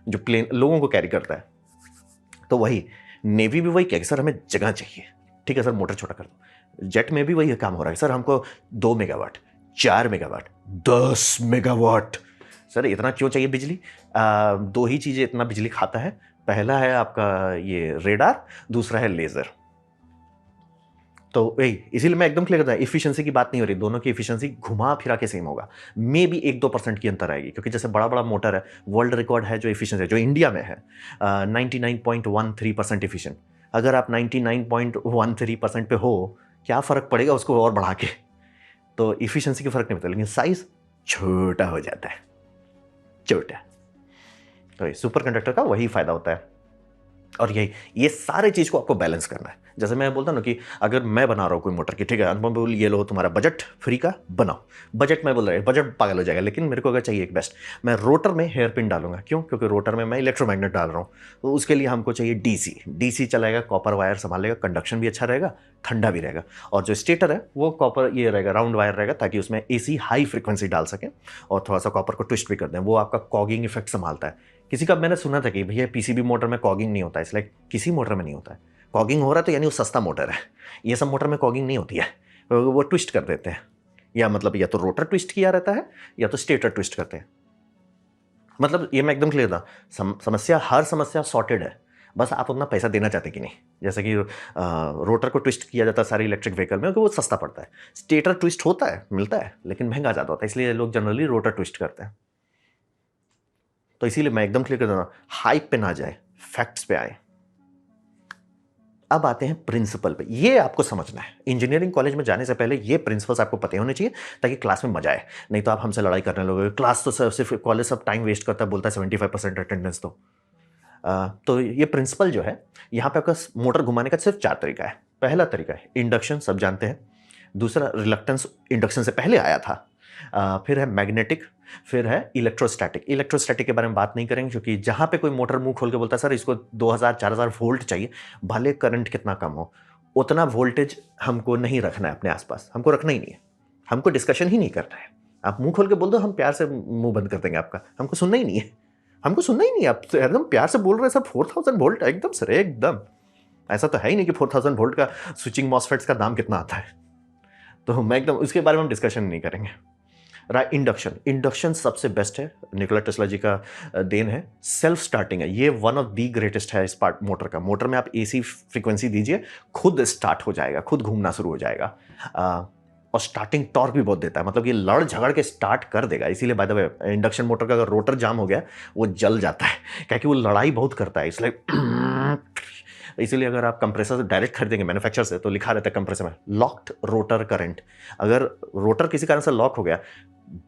जो प्लेन लोगों को कैरी करता है। तो वही नेवी भी वही कहेगी सर हमें जगह चाहिए, ठीक है सर मोटर छोटा कर दो। जेट में भी वही काम हो रहा है सर, हमको 2 मेगावाट, 4 मेगावाट, 10 मेगावाट। सर इतना क्यों चाहिए बिजली? दो ही चीज़ें इतना बिजली खाता है, पहला है आपका ये रेडार, दूसरा है लेज़र। तो वही इसीलिए मैं एकदम क्लियर करता हूँ, इफिशियंसी की बात नहीं हो रही, दोनों की इफिशियंसी घुमा फिरा के सेम होगा, मे भी 1-2% की अंतर आएगी, क्योंकि जैसे बड़ा बड़ा मोटर है, वर्ल्ड रिकॉर्ड है जो इफिशियंसी है जो इंडिया में है 99.13% इफिशियंट। अगर आप 99.13% पे हो, क्या फ़र्क पड़ेगा उसको और बढ़ा के? तो इफिशियंसी के फ़र्क नहीं पड़ता, लेकिन साइज छोटा हो जाता है, छोटा। तो सुपर कंडक्टर का वही फ़ायदा होता है। और यही ये सारे चीज़ को आपको बैलेंस करना है। जैसे मैं बोलता हूँ ना कि अगर मैं बना रहा हूँ कोई मोटर की, ठीक है, अनुपम बोल ये लो तुम्हारा बजट फ्री का बनाओ। बजट मैं बोल रहा है बजट पागल हो जाएगा, लेकिन मेरे को अगर चाहिए एक बेस्ट, मैं रोटर में हेयर पिन डालूंगा। क्यों? क्योंकि रोटर में मैं इलेक्ट्रोमैग्नेट डाल रहा हूँ, तो उसके लिए हमको चाहिए डीसी। डीसी चलाएगा, कॉपर वायर संभालेगा, कंडक्शन भी अच्छा रहेगा, ठंडा भी रहेगा। और जो स्टेटर है वो कॉपर ये रहेगा, राउंड वायर रहेगा, ताकि उसमें एसी हाई फ्रिक्वेंसी डाल सकें और थोड़ा सा कॉपर को ट्विस्ट भी कर दें। वो आपका कॉगिंग इफेक्ट संभालता है। किसी का मैंने सुना था कि भैया पीसीबी मोटर में कॉगिंग नहीं होता है, इसलिए किसी मोटर में नहीं होता है। कॉगिंग हो रहा है तो यानी वो सस्ता मोटर है। ये सब मोटर में कॉगिंग नहीं होती है, वो ट्विस्ट कर देते हैं, या मतलब या तो रोटर ट्विस्ट किया रहता है या तो स्टेटर ट्विस्ट करते हैं। मतलब ये मैं एकदम क्लियर था, समस्या हर समस्या सॉर्टेड है, बस आप उतना पैसा देना चाहते कि नहीं। जैसे कि रोटर को ट्विस्ट किया जाता है सारी इलेक्ट्रिक व्हीकल में, क्योंकि वो सस्ता पड़ता है। स्टेटर ट्विस्ट होता है, मिलता है, लेकिन महंगा ज़्यादा होता है, इसलिए लोग जनरली रोटर ट्विस्ट करते हैं। तो इसीलिए मैं एकदम क्लियर कर देता हूँ, हाइप पे ना जाए, फैक्ट्स पे आए। अब आते हैं प्रिंसिपल पे, ये आपको समझना है। इंजीनियरिंग कॉलेज में जाने से पहले ये प्रिंसिपल्स आपको पता होने चाहिए, ताकि क्लास में मजा आए। नहीं तो आप हमसे लड़ाई करने लोगे, क्लास तो सिर्फ कॉलेज सब टाइम वेस्ट करता है, बोलता है 75% अटेंडेंस दो। तो ये प्रिंसिपल जो है, यहाँ पे आपका मोटर घुमाने का सिर्फ 4 तरीका है। पहला तरीका है इंडक्शन, सब जानते हैं। दूसरा रिलक्टेंस, इंडक्शन से पहले आया था। फिर है मैग्नेटिक, फिर है इलेक्ट्रोस्टैटिक। इलेक्ट्रोस्टैटिक के बारे में बात नहीं करेंगे, क्योंकि जहाँ पे कोई मोटर मुंह खोल के बोलता है सर इसको 2000-4000 वोल्ट चाहिए, भले करंट कितना कम हो, उतना वोल्टेज हमको नहीं रखना है अपने आसपास, हमको रखना ही नहीं है, हमको डिस्कशन ही नहीं करना है। आप मुंह खोल के बोल दो, हम प्यार से मुंह बंद कर देंगे आपका, हमको सुनना ही नहीं है, हमको सुनना ही नहीं है। आप एकदम प्यार से बोल रहे हैं सर 4000 वोल्ट, एकदम सर एकदम। ऐसा तो है ही नहीं कि 4000 वोल्ट का स्विचिंग मॉसफेट्स का दाम कितना आता है, तो मैं एकदम उसके बारे में हम डिस्कशन नहीं करेंगे। इंडक्शन, इंडक्शन सबसे बेस्ट है, निकोला टेस्ला जी का देन है। सेल्फ स्टार्टिंग है, ये वन ऑफ दी ग्रेटेस्ट है इस पार्ट मोटर का। मोटर में आप एसी फ्रीक्वेंसी दीजिए, खुद स्टार्ट हो जाएगा, खुद घूमना शुरू हो जाएगा। और स्टार्टिंग टॉर्क भी बहुत देता है, मतलब ये लड़ झगड़ के स्टार्ट कर देगा। इसीलिए by the way induction motor का अगर रोटर जाम हो गया, वो जल जाता है, क्योंकि वो लड़ाई बहुत करता है, इसलिए इसीलिए अगर आप कंप्रेसर डायरेक्ट खरीदेंगे मैन्युफैक्चर से, तो लिखा रहता है कंप्रेसर में लॉक्ड रोटर करंट। अगर रोटर किसी कारण से लॉक हो गया,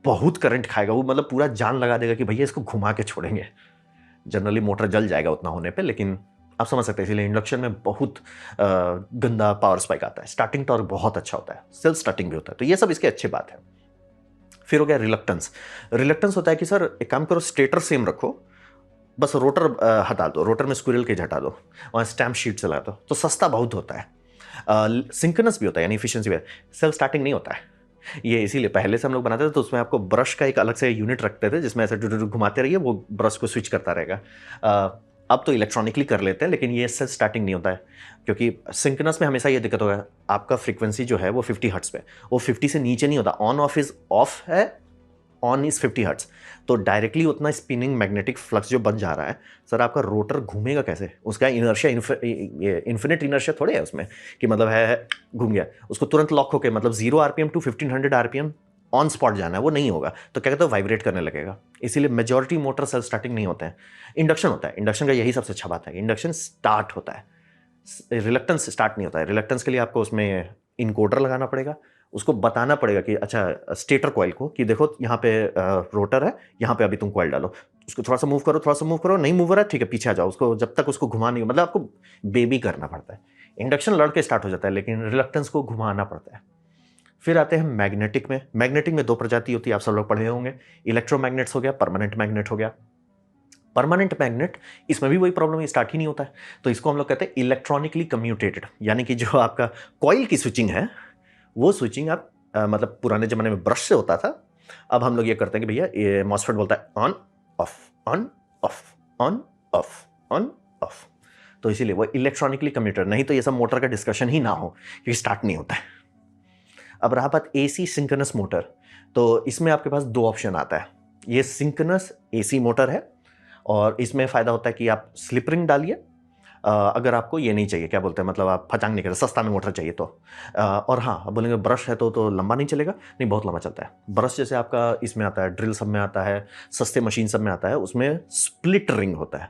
बहुत करंट खाएगा वो, मतलब पूरा जान लगा देगा कि भैया इसको घुमा के छोड़ेंगे। जनरली मोटर जल जाएगा उतना होने पे, लेकिन आप समझ सकते हैं, इसीलिए इंडक्शन में बहुत गंदा पावर स्पाइक आता है। स्टार्टिंग टॉर्क बहुत अच्छा होता है, सेल्फ स्टार्टिंग भी होता है, तो ये सब इसके अच्छी बात है। फिर हो गया रिलक्टेंस। रिलक्टेंस होता है कि सर एक काम करो, स्टेटर सेम रखो, बस रोटर हटा दो, रोटर में स्क्विरल केज हटा दो और स्टैम्प शीट चला दो, तो सस्ता बहुत होता है। सिंक्रोनस भी होता है, यानी इफिशिएंसी भी। सेल्फ स्टार्टिंग नहीं होता है ये, इसीलिए पहले से हम लोग बनाते थे तो उसमें आपको ब्रश का एक अलग से यूनिट रखते थे, जिसमें ऐसे घुमाते रहिए, वो ब्रश को स्विच करता रहेगा। अब तो इलेक्ट्रॉनिकली कर लेते हैं, लेकिन ये सेल्फ स्टार्टिंग नहीं होता है, क्योंकि सिंक्रोनस में हमेशा ये दिक्कत होगा, आपका फ्रीक्वेंसी जो है वो 50 हर्ट्ज पे, वो 50 से नीचे नहीं होता। ऑन ऑफ इज ऑफ है, ऑन इज 50 हर्ट्ज, तो डायरेक्टली उतना स्पिनिंग मैग्नेटिक फ्लक्स जो बन जा रहा है, सर आपका रोटर घूमेगा कैसे? उसका इनर्शिया इन्फिनिट इनर्शिया थोड़े है उसमें, कि मतलब है घूम गया, उसको तुरंत लॉक होकर मतलब 0 RPM to 1500 RPM on spot जाना है, वो नहीं होगा, तो क्या कहते हैं वाइब्रेट करने लगेगा। इसीलिए मेजॉरिटी मोटर सेल्फ स्टार्टिंग नहीं होते हैं, इंडक्शन होता है। इंडक्शन का यही सबसे अच्छा बात है कि इंडक्शन स्टार्ट होता है, रिलक्टेंस स्टार्ट नहीं होता है। रिलक्टेंस के लिए आपको उसमें इनकोडर लगाना पड़ेगा, उसको बताना पड़ेगा कि अच्छा स्टेटर कॉइल को कि देखो यहाँ पे रोटर है, यहाँ पे अभी तुम कॉइल डालो, उसको थोड़ा सा मूव करो, थोड़ा सा मूव करो, नहीं मूव हो रहा है ठीक है पीछे आ जाओ, उसको जब तक उसको घुमा नहीं, मतलब आपको बेबी करना पड़ता है। इंडक्शन लड़के स्टार्ट हो जाता है, लेकिन रिलक्टेंस को घुमाना पड़ता है। फिर आते हैं मैग्नेटिक में। मैग्नेटिक में 2 प्रजाति होती है, आप सब लोग पढ़े होंगे, इलेक्ट्रोमैग्नेट्स हो गया, परमानेंट मैग्नेट हो गया। परमानेंट मैग्नेट, इसमें भी वही प्रॉब्लम है, स्टार्ट ही नहीं होता है, तो इसको हम लोग कहते हैं इलेक्ट्रॉनिकली कम्यूटेटेड, यानी कि जो आपका कॉइल की स्विचिंग है, वो स्विचिंग आप मतलब पुराने जमाने में ब्रश से होता था, अब हम लोग ये करते हैं कि भैया ये मॉसफेट बोलता है on off, on off, on off, on off. तो इसीलिए वो इलेक्ट्रॉनिकली कम्यूटेटर, नहीं तो ये सब मोटर का डिस्कशन ही ना हो क्योंकि स्टार्ट नहीं होता है। अब रहा बात एसी सिंक्रोनस मोटर, तो इसमें आपके पास दो ऑप्शन आता है। ये सिंक्रोनस एसी मोटर है और इसमें फ़ायदा होता है कि आप स्लिप रिंग डालिए अगर आपको ये नहीं चाहिए, क्या बोलते हैं, मतलब आप फचांग नहीं कर सस्ता में मोटर चाहिए तो। और हाँ, आप बोलेंगे ब्रश है तो लंबा नहीं चलेगा, नहीं बहुत लंबा चलता है। ब्रश जैसे आपका इसमें आता है, ड्रिल सब में आता है, सस्ते मशीन सब में आता है, उसमें स्प्लिट रिंग होता है,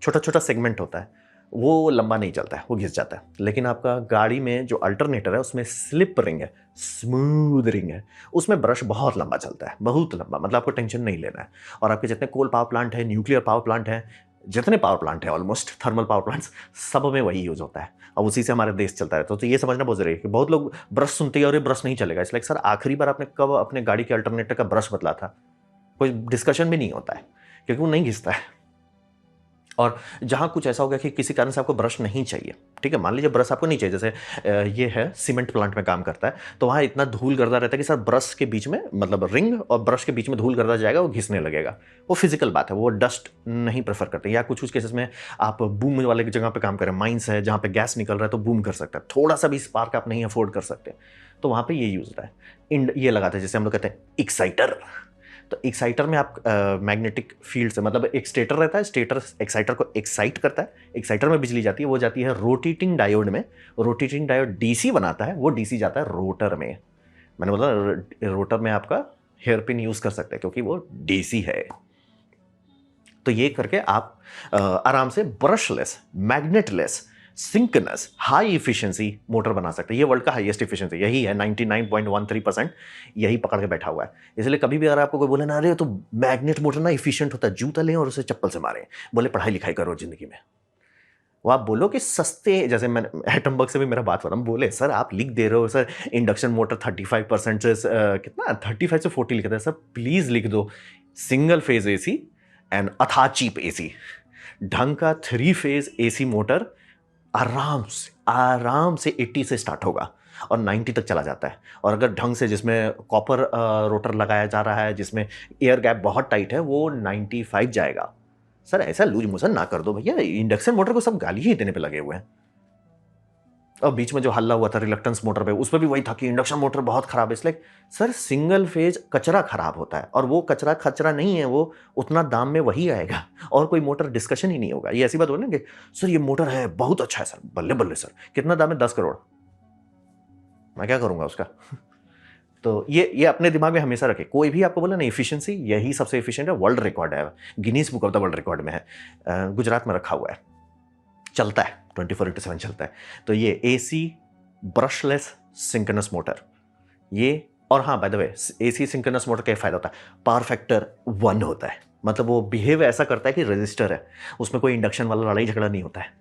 छोटा छोटा सेगमेंट होता है, वो लंबा नहीं चलता है, वो घिस जाता है। लेकिन आपका गाड़ी में जो अल्टरनेटर है उसमें स्लिप रिंग है, स्मूथ रिंग है, उसमें ब्रश बहुत लंबा चलता है, बहुत लंबा, मतलब आपको टेंशन नहीं लेना है। और आपके जितने कोल पावर प्लांट है, न्यूक्लियर पावर प्लांट है, जितने पावर प्लांट है ऑलमोस्ट थर्मल पावर प्लांट्स, सब में वही यूज होता है और उसी से हमारे देश चलता रहता है। तो ये समझना बहुत जरूरी है कि बहुत लोग ब्रश सुनते हैं और ये ब्रश नहीं चलेगा, इसलिए सर आखिरी बार आपने कब अपने गाड़ी के अल्टरनेटर का ब्रश बदला था, कोई डिस्कशन भी नहीं होता है क्योंकि वो नहीं घिसता है। और जहाँ कुछ ऐसा हो गया कि किसी कारण से आपको ब्रश नहीं चाहिए, ठीक है, मान लीजिए ब्रश आपको नहीं चाहिए, जैसे ये है सीमेंट प्लांट में काम करता है, तो वहाँ इतना धूल गर्दा रहता है कि सर ब्रश के बीच में, मतलब रिंग और ब्रश के बीच में धूल गर्दा जाएगा, वो घिसने लगेगा। वो फिजिकल बात है, वो डस्ट नहीं प्रेफर करते। या कुछ कुछ केसेस में आप बूम वाले जगह पे काम करें, माइंस है जहाँ पे गैस निकल रहा है तो बूम कर सकता है, थोड़ा सा भी स्पार्क आप नहीं अफोर्ड कर सकते, तो वहाँ पे ये यूज होता है। ये लगाते हैं, जैसे हम लोग कहते हैं एक्साइटर। तो एक्साइटर में आप मैग्नेटिक फील्ड से, मतलब एक स्टेटर रहता है, स्टेटर एक्साइटर को एक्साइट करता है, एक्साइटर में बिजली जाती है, वो जाती है रोटेटिंग डायोड में, रोटेटिंग डायोड डीसी बनाता है, वो डीसी जाता है रोटर में। मैंने बोला रोटर में आपका हेयर पिन यूज कर सकते हैं क्योंकि वो डीसी है। तो ये करके आप आराम से brushless, magnetless, synchronous high efficiency motor बना सकते हैं। ये वर्ल्ड का हाईएस्ट इफिशिएंसी यही है, 99.13%, यही पकड़ के बैठा हुआ है। इसलिए कभी भी अगर आपको कोई बोले ना, अरे तो मैग्नेट मोटर ना इफिशिएंट होता है, जूता लें और उसे चप्पल से मारें, बोले पढ़ाई लिखाई करो जिंदगी में, वो आप बोलो कि सस्ते, जैसे मैं एटम बग से भी मेरा बात हो रहा, हम बोले सर आप लिख दे रहे हो सर इंडक्शन मोटर 35% से कितना 35 से 40 लिखा था सर, प्लीज लिख दो सिंगल फेज एसी एंड अथा चीप एसी, ढंग का 3 फेज एसी मोटर आराम से 80 से स्टार्ट होगा और 90 तक चला जाता है। और अगर ढंग से, जिसमें कॉपर रोटर लगाया जा रहा है, जिसमें एयर गैप बहुत टाइट है, वो 95 जाएगा। सर ऐसा लूज मोशन ना कर दो भैया, इंडक्शन मोटर को सब गाली ही देने पे लगे हुए हैं। और बीच में जो हल्ला हुआ था रिलक्टेंस मोटर पे, उसमें भी वही था कि इंडक्शन मोटर बहुत खराब है। इसलिए सर सिंगल फेज कचरा खराब होता है और वो कचरा खचरा नहीं है, वो उतना दाम में वही आएगा और कोई मोटर डिस्कशन ही नहीं होगा। ये ऐसी बात बोलेंगे सर ये मोटर है बहुत अच्छा है सर, बल्ले बल्ले सर, कितना दाम है 10 करोड़, मैं क्या करूंगा उसका। तो ये अपने दिमाग में हमेशा रखे, कोई भी आपको बोला ना इफिशिएंसी यही सबसे इफिशिएंट है, वर्ल्ड रिकॉर्ड है, Guinness book of the world record में है, गुजरात में रखा हुआ है, चलता है 24/7 चलता है। तो ये एसी ब्रशलेस सिंक्रोनस मोटर ये, और हाँ by the way AC synchronous motor का फायदा होता है, पावर फैक्टर 1 होता है, मतलब वो बिहेव ऐसा करता है कि रजिस्टर है, उसमें कोई इंडक्शन वाला लड़ाई झगड़ा नहीं होता है।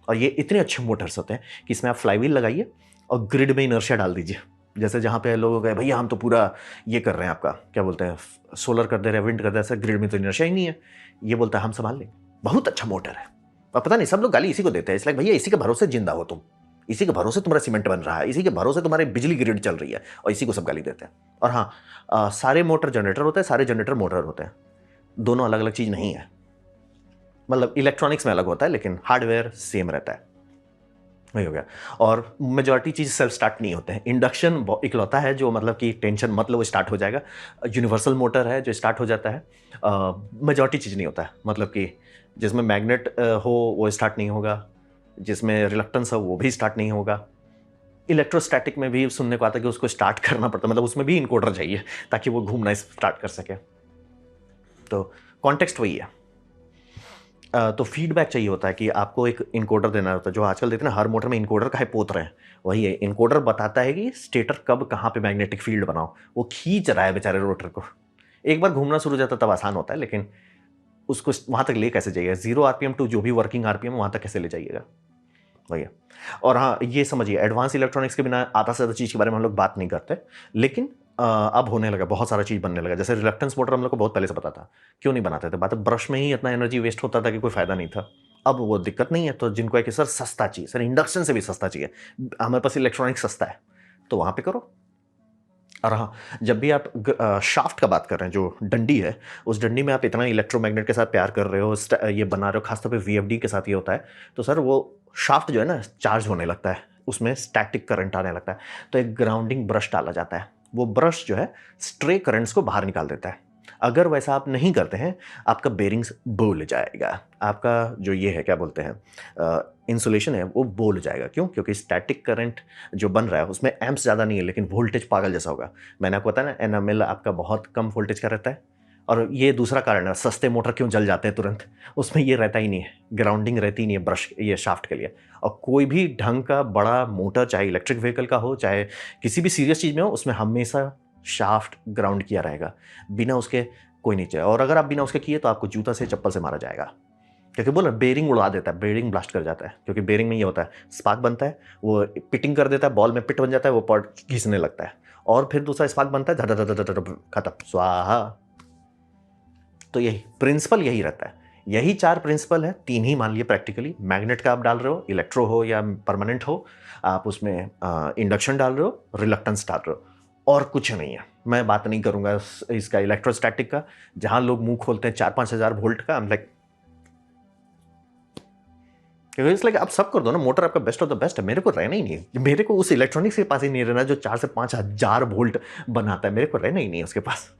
और ये इतने अच्छे मोटर्स होते हैं कि इसमें आप फ्लाईव्हील लगाइए और ग्रिड में इनर्शिया डाल दीजिए। जैसे जहाँ पे लोग गए भैया हम तो पूरा ये कर रहे हैं, आपका क्या बोलते हैं, सोलर कर दे रहे हैं, विंड कर दे रहे हैं, सर ग्रिड में तो इनर्शिया ही नहीं है, ये बोलता है हम संभाल लेंगे, बहुत अच्छा मोटर है। और पता नहीं सब लोग गाली इसी को देते हैं, इसलिए भैया इसी के भरोसे जिंदा हो तुम, इसी के भरोसे तुम्हारा सीमेंट बन रहा है, इसी के भरोसे तुम्हारी बिजली ग्रिड चल रही है, और इसी को सब गाली देते हैं। और हाँ सारे मोटर जनरेटर होते हैं, सारे जनरेटर मोटर होते हैं, दोनों अलग अलग चीज़ नहीं है, मतलब इलेक्ट्रॉनिक्स में अलग होता है लेकिन हार्डवेयर सेम रहता है, वही हो गया। और मेजॉरिटी चीज़ सेल्फ स्टार्ट नहीं होते हैं, इंडक्शन इकलौता है जो मतलब कि टेंशन मतलब वो स्टार्ट हो जाएगा, यूनिवर्सल मोटर है जो स्टार्ट हो जाता है, मेजॉरिटी चीज़ नहीं होता है, मतलब कि जिसमें मैग्नेट हो वो स्टार्ट नहीं होगा, जिसमें रिलक्टेंस हो वो भी स्टार्ट नहीं होगा। इलेक्ट्रोस्टैटिक में भी सुनने को आता है कि उसको स्टार्ट करना पड़ता है, मतलब उसमें भी इनकोडर चाहिए ताकि वो घूमना स्टार्ट कर सके। तो कॉन्टेक्स्ट वही है। तो फीडबैक चाहिए होता है कि आपको एक इनकोडर देना होता है, जो आजकल देते हैं ना हर मोटर में इनकोडर का है पोत रहे हैं, वही है इनकोडर, बताता है कि स्टेटर कब कहाँ पे मैग्नेटिक फील्ड बनाओ, वो खींच रहा है बेचारे रोटर को। एक बार घूमना शुरू हो जाता है तब आसान होता है, लेकिन उसको वहाँ तक ले कैसे जाइएगा, 0 आरपीएम टू जो भी वर्किंग आरपीएम वहाँ तक कैसे ले जाइएगा, वही है। और हाँ ये समझिए एडवांस इलेक्ट्रॉनिक्स के बिना आधा से ज़्यादा चीज़ के बारे में हम लोग बात नहीं करते, लेकिन अब होने लगा, बहुत सारा चीज़ बनने लगा। जैसे रिलक्टेंस मोटर हम लोग को बहुत पहले से पता था, क्यों नहीं बनाते थे, बात ब्रश में ही इतना एनर्जी वेस्ट होता था कि कोई फायदा नहीं था। अब वो दिक्कत नहीं है, तो जिनको है कि सर सस्ता चाहिए, सर इंडक्शन से भी सस्ता चाहिए, हमारे पास इलेक्ट्रॉनिक सस्ता है, तो वहाँ पे करो। और हाँ, जब भी आप शाफ्ट का बात कर रहे हैं, जो डंडी है, उस डंडी में आप इतना इलेक्ट्रोमैग्नेट के साथ प्यार कर रहे हो, ये बना रहे हो, खासतौर पे वीएफडी के साथ ये होता है, तो सर वो शाफ्ट जो है ना चार्ज होने लगता है, उसमें स्टैटिक करंट आने लगता है, तो एक ग्राउंडिंग ब्रश डाला जाता है। वो ब्रश जो है स्ट्रे करंट्स को बाहर निकाल देता है। अगर वैसा आप नहीं करते हैं, आपका बेरिंग्स बोल जाएगा, आपका जो ये है क्या बोलते हैं इंसुलेशन है वो बोल जाएगा। क्यों? क्योंकि स्टैटिक करंट जो बन रहा है उसमें एम्प्स ज़्यादा नहीं है, लेकिन वोल्टेज पागल जैसा होगा। मैंने आपको बताया ना एनएमएल आपका बहुत कम वोल्टेज का रहता है, और ये दूसरा कारण है सस्ते मोटर क्यों जल जाते हैं तुरंत, उसमें ये रहता ही नहीं है, ग्राउंडिंग रहती ही नहीं है ब्रश ये शाफ्ट के लिए। और कोई भी ढंग का बड़ा मोटर, चाहे इलेक्ट्रिक व्हीकल का हो, चाहे किसी भी सीरियस चीज़ में हो, उसमें हमेशा शाफ्ट ग्राउंड किया रहेगा, बिना उसके कोई नहीं चाहिए। और अगर आप बिना उसके किए तो आपको जूता से चप्पल से मारा जाएगा, क्योंकि बोला बेरिंग उड़ा देता है, बेरिंग ब्लास्ट कर जाता है। क्योंकि बेरिंग में ये होता है स्पार्क बनता है, वो पिटिंग कर देता है, बॉल में पिट बन जाता है, वो पॉट घिसने लगता है, और फिर दूसरा स्पार्क बनता है, धड़ धड़ धड़ धड़ खत्म, स्वाहा। तो यही प्रिंसिपल यही रहता है, यही 4 प्रिंसिपल है, 3 ही मान लिए प्रैक्टिकली। मैग्नेट का आप डाल रहे हो, इलेक्ट्रो हो या परमानेंट हो, आप उसमें इंडक्शन डाल रहे हो, रिलक्टेंस डाल रहे हो, और कुछ नहीं है। मैं बात नहीं करूंगा इसका इलेक्ट्रोस्टैटिक का, जहां लोग मुंह खोलते हैं 4-5 हज़ार वोल्ट का। लाइक लाइक आप सब कर दो ना, मोटर आपका बेस्ट ऑफ द बेस्ट है, मेरे को रहना ही नहीं है, मेरे को उस इलेक्ट्रॉनिक्स के पास ही नहीं रहना जो 4 से 5 हज़ार वोल्ट बनाता है, मेरे को रहना ही नहीं है उसके पास।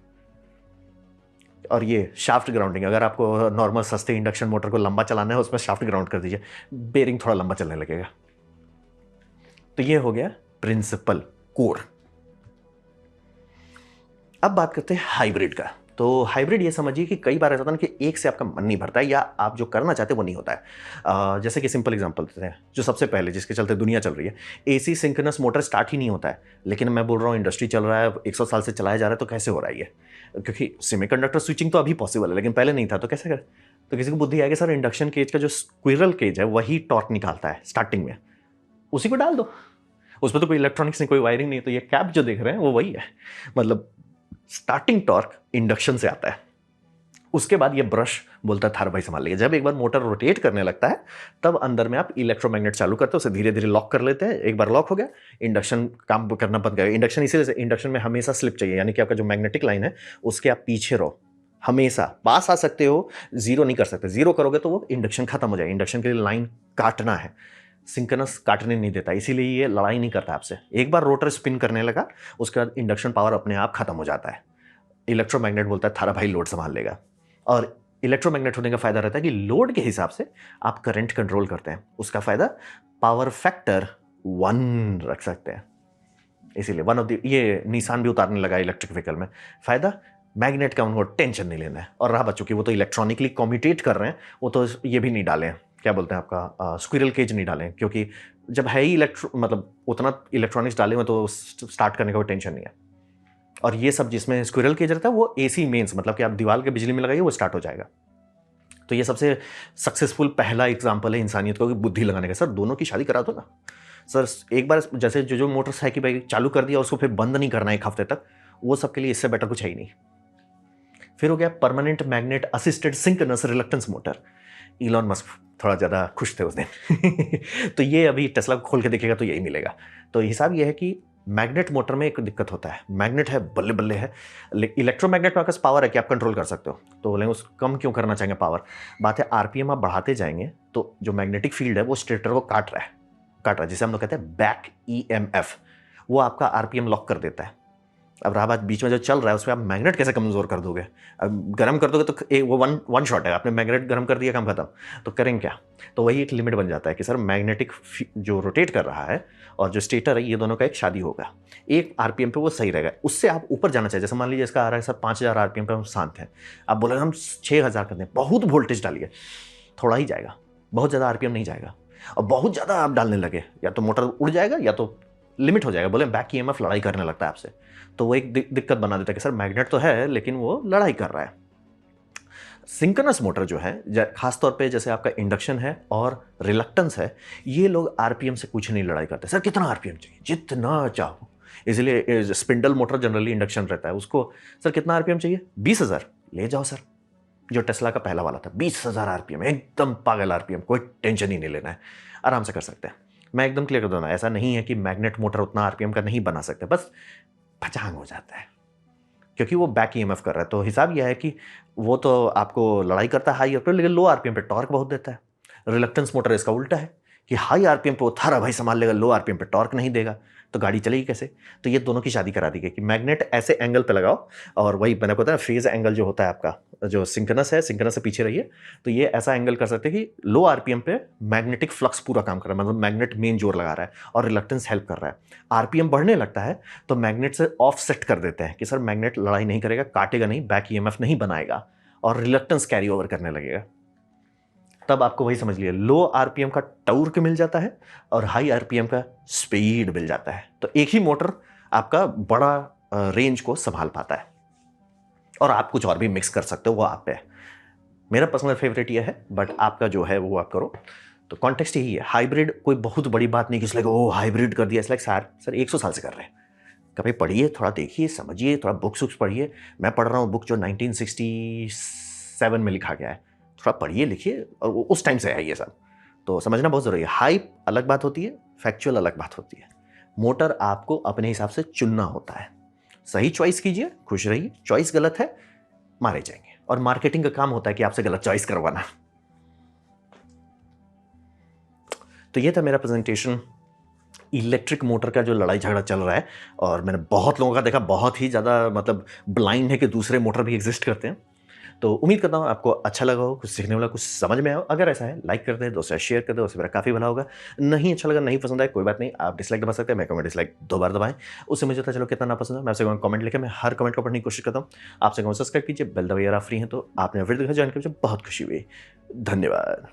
और ये शाफ्ट ग्राउंडिंग, अगर आपको नॉर्मल सस्ते इंडक्शन मोटर को लंबा चलाना है, उसमें शाफ्ट ग्राउंड कर दीजिए, बेरिंग थोड़ा लंबा चलने लगेगा। तो ये हो गया प्रिंसिपल कोर। अब बात करते हैं हाइब्रिड का। तो हाइब्रिड ये समझिए कि कई बार ऐसा होता है कि एक से आपका मन नहीं भरता है, या आप जो करना चाहते हैं वो नहीं होता है। जैसे कि सिंपल एग्जांपल देते हैं, जो सबसे पहले जिसके चलते दुनिया चल रही है, एसी सिंक्रोनस मोटर स्टार्ट ही नहीं होता है। लेकिन मैं बोल रहा हूँ इंडस्ट्री चल रहा है, 100 साल से चलाया जा रहा है, तो कैसे हो रहा है ये? क्योंकि सेमीकंडक्टर स्विचिंग तो अभी पॉसिबल है, लेकिन पहले नहीं था, तो कैसे कर? तो किसी को बुद्धि आएगी, सर इंडक्शन केज का जो स्क्विरल केज है वही टॉर्क निकालता है स्टार्टिंग में, उसी को डाल दो, उसमें तो कोई इलेक्ट्रॉनिक्स नहीं, कोई वायरिंग नहीं, तो ये कैप जो देख रहे हैं वो वही है। मतलब स्टार्टिंग टॉर्क इंडक्शन से आता है। उसके बाद ये ब्रश बोलता है थार भाई संभाल लिया। जब एक बार मोटर रोटेट करने लगता है, तब अंदर में आप इलेक्ट्रोमैग्नेट चालू करते हो, उसे धीरे धीरे लॉक कर लेते हैं। एक बार लॉक हो गया, इंडक्शन काम करना बंद करेगा। इंडक्शन इसीलिए इंडक्शन में हमेशा स्लिप चाहिए, यानी कि आपका जो मैग्नेटिक लाइन है उसके आप पीछे रहो, हमेशा पास आ सकते हो, जीरो नहीं कर सकते। जीरो करोगे तो वो इंडक्शन खत्म हो जाएगा। इंडक्शन के लिए लाइन काटना है, सिंक्रोनस काटने नहीं देता, इसीलिए ये लड़ाई नहीं करता आपसे। एक बार रोटर स्पिन करने लगा, उसके बाद इंडक्शन पावर अपने आप खत्म हो जाता है। इलेक्ट्रोमैग्नेट बोलता है थारा भाई लोड संभाल लेगा। और इलेक्ट्रोमैग्नेट होने का फायदा रहता है कि लोड के हिसाब से आप करंट कंट्रोल करते हैं। उसका फायदा पावर फैक्टर 1 रख सकते हैं, इसीलिए वन ऑफ द, ये निशान भी उतारने लगा इलेक्ट्रिक व्हीकल में। फायदा मैग्नेट का उनको टेंशन नहीं लेना है। और रहा बच्चों की, वो तो इलेक्ट्रॉनिकली कम्यूटेट कर रहे हैं, वो तो ये भी नहीं डालें, क्या बोलते हैं आपका स्क्विरल केज नहीं डालें, क्योंकि जब है ही मतलब उतना इलेक्ट्रॉनिक्स डाले हुए तो स्टार्ट करने का कोई टेंशन नहीं है। और ये सब जिसमें स्क्विरल केज रहता है वो एसी मेंस, मतलब कि आप दीवार के बिजली में लगाइए वो स्टार्ट हो जाएगा। तो ये सबसे सक्सेसफुल पहला एग्जाम्पल है इंसानियत को बुद्धि लगाने का। सर दोनों की शादी करा दो ना सर, एक बार जैसे जो मोटरसाइकिल बाइक चालू कर दिया उसको फिर बंद नहीं करना 1 हफ्ते तक, वो सबके लिए इससे बेटर कुछ है ही नहीं। फिर हो गया permanent magnet assisted synchronous reluctance motor. Elon Musk थोड़ा ज़्यादा खुश थे उस दिन तो ये अभी टेस्ला खोल के देखेगा तो यही मिलेगा। तो हिसाब ये है कि मैग्नेट मोटर में एक दिक्कत होता है, मैग्नेट है बल्ले बल्ले है, इलेक्ट्रोमैग्नेट में आपके पास पावर है कि आप कंट्रोल कर सकते हो। तो बोलेंगे उस कम क्यों करना चाहेंगे पावर? बात है आरपीएम आप बढ़ाते जाएंगे तो जो मैग्नेटिक फील्ड है वो स्टेटर को काट रहा है, जिसे हम लोग कहते हैं बैक ईएमएफ, वो आपका आरपीएम लॉक कर देता है। अब रहा बात बीच में जो चल रहा है उसमें आप मैग्नेट कैसे कमजोर कर दोगे? अब गर्म कर दोगे तो वो वन शॉट है, आपने मैग्नेट गर्म कर दिया काम खत्म। तो करेंगे क्या? तो वही एक लिमिट बन जाता है कि सर मैग्नेटिक जो रोटेट कर रहा है और जो स्टेटर है ये दोनों का एक शादी होगा, एक आरपीएम पे वो सही रहेगा। उससे आप ऊपर जाना चाहिए, जैसे मान लीजिए इसका आ रहा है सर 5000 आरपीएम पे हम शांत हैं, आप बोले हम 6000 कर दें, बहुत वोल्टेज डालिए, थोड़ा ही जाएगा, बहुत ज़्यादा आरपीएम नहीं जाएगा। और बहुत ज़्यादा आप डालने लगे या तो मोटर उड़ जाएगा या तो लिमिट हो जाएगा, बोले बैक ईएमएफ लड़ाई करने लगता है आपसे। तो वो एक दिक्कत बना देता है कि सर मैग्नेट तो है लेकिन वो लड़ाई कर रहा है। सिंक्रोनस मोटर जो है खासतौर पे जैसे आपका इंडक्शन है और रिलक्टेंस है, ये लोग आरपीएम से कुछ नहीं लड़ाई करते। सर कितना आरपीएम चाहिए? जितना चाहो। इसलिए स्पिंडल मोटर जनरली इंडक्शन रहता है, उसको सर कितना आरपीएम चाहिए? 20,000 ले जाओ सर। जो टेस्ला का पहला वाला था 20,000 आरपीएम, एकदम पागल आरपीएम, कोई टेंशन ही नहीं लेना है, आराम से कर सकते हैं। मैं एकदम क्लियर कर दूँ ना, ऐसा नहीं है कि मैग्नेट मोटर उतना आरपीएम का नहीं बना सकते, बस पचांग हो जाता है, क्योंकि वो बैक ईएमएफ कर रहा है। तो हिसाब यह है कि वो तो आपको लड़ाई करता है हाई आरपीएम, लेकिन लो आरपीएम पे टॉर्क बहुत देता है। रिलक्टेंस मोटर इसका उल्टा है कि हाई आरपीएम पे वो थारा भाई संभाल लेगा, लो आरपीएम पे टॉर्क नहीं देगा, तो गाड़ी चलेगी कैसे? तो ये दोनों की शादी करा दी गई कि मैग्नेट ऐसे एंगल पे लगाओ, और वही मैंने बताया फेज एंगल जो होता है आपका, जो सिंक्रोनस है, सिंक्रोनस से पीछे रहिए, तो ये ऐसा एंगल कर सकते हैं कि लो आरपीएम पे मैग्नेटिक फ्लक्स पूरा काम कर रहा है, मतलब मैग्नेट मेन जोर लगा रहा है और रिलक्टेंस हेल्प कर रहा है। आरपीएम बढ़ने लगता है तो मैग्नेट से ऑफ सेट कर देते हैं कि सर मैग्नेट लड़ाई नहीं करेगा, काटेगा नहीं, बैक ईएमएफ नहीं बनाएगा और रिलक्टेंस कैरी ओवर करने लगेगा। तब आपको वही समझ लिया, लो आरपीएम का टॉर्क मिल जाता है और हाई आरपीएम का स्पीड मिल जाता है। तो एक ही मोटर आपका बड़ा रेंज को संभाल पाता है, और आप कुछ और भी मिक्स कर सकते हो, वो आप पे है। मेरा पर्सनल फेवरेट ये है, बट आपका जो है वो आप करो। तो कॉन्टेक्स्ट यही है, हाइब्रिड कोई बहुत बड़ी बात नहीं कि इसलिए ओ हाइब्रिड कर दिया, इसलिए सर 100 साल से कर रहे हैं। कभी पढ़िए, थोड़ा देखिए, समझिए, थोड़ा बुक्स पढ़िए। मैं पढ़ रहा हूँ बुक जो 1967 में लिखा गया है, थोड़ा पढ़िए लिखिए, और उस टाइम से है ये सब, तो समझना बहुत ज़रूरी है। हाइप अलग बात होती है, फैक्चुअल अलग बात होती है। मोटर आपको अपने हिसाब से चुनना होता है, सही चॉइस कीजिए, खुश रहिए। चॉइस गलत है, मारे जाएंगे, और मार्केटिंग का काम होता है कि आपसे गलत चॉइस करवाना। तो ये था मेरा प्रेजेंटेशन इलेक्ट्रिक मोटर का जो लड़ाई झगड़ा चल रहा है, और मैंने बहुत लोगों का देखा, बहुत ही ज़्यादा मतलब ब्लाइंड है कि दूसरे मोटर भी एग्जिस्ट करते हैं। तो उम्मीद करता हूँ आपको अच्छा लगा हो, कुछ सीखने वाला, कुछ समझ में आया हो। अगर ऐसा है, लाइक कर दे, दोस्तों शेयर कर दे, उससे मेरा काफ़ी भला होगा। नहीं अच्छा लगा, नहीं पसंद आया, कोई बात नहीं, आप डिसलाइक दबा सकते हैं, मैं कमेंट डिसलाइक 2 बार दबाएं, उससे मुझे पता चलो कितना ना पसंद है। मैं आपसे कमेंट लेकर मैं हर कमेंट को पढ़ने की कोशिश करता हूँ। आपसे कमेंट सब्सक्राइब कीजिए, बेल दबाइए, आप फ्री हैं तो आपने वीडियो ज्वाइन कर, मुझे बहुत खुशी हुई। धन्यवाद।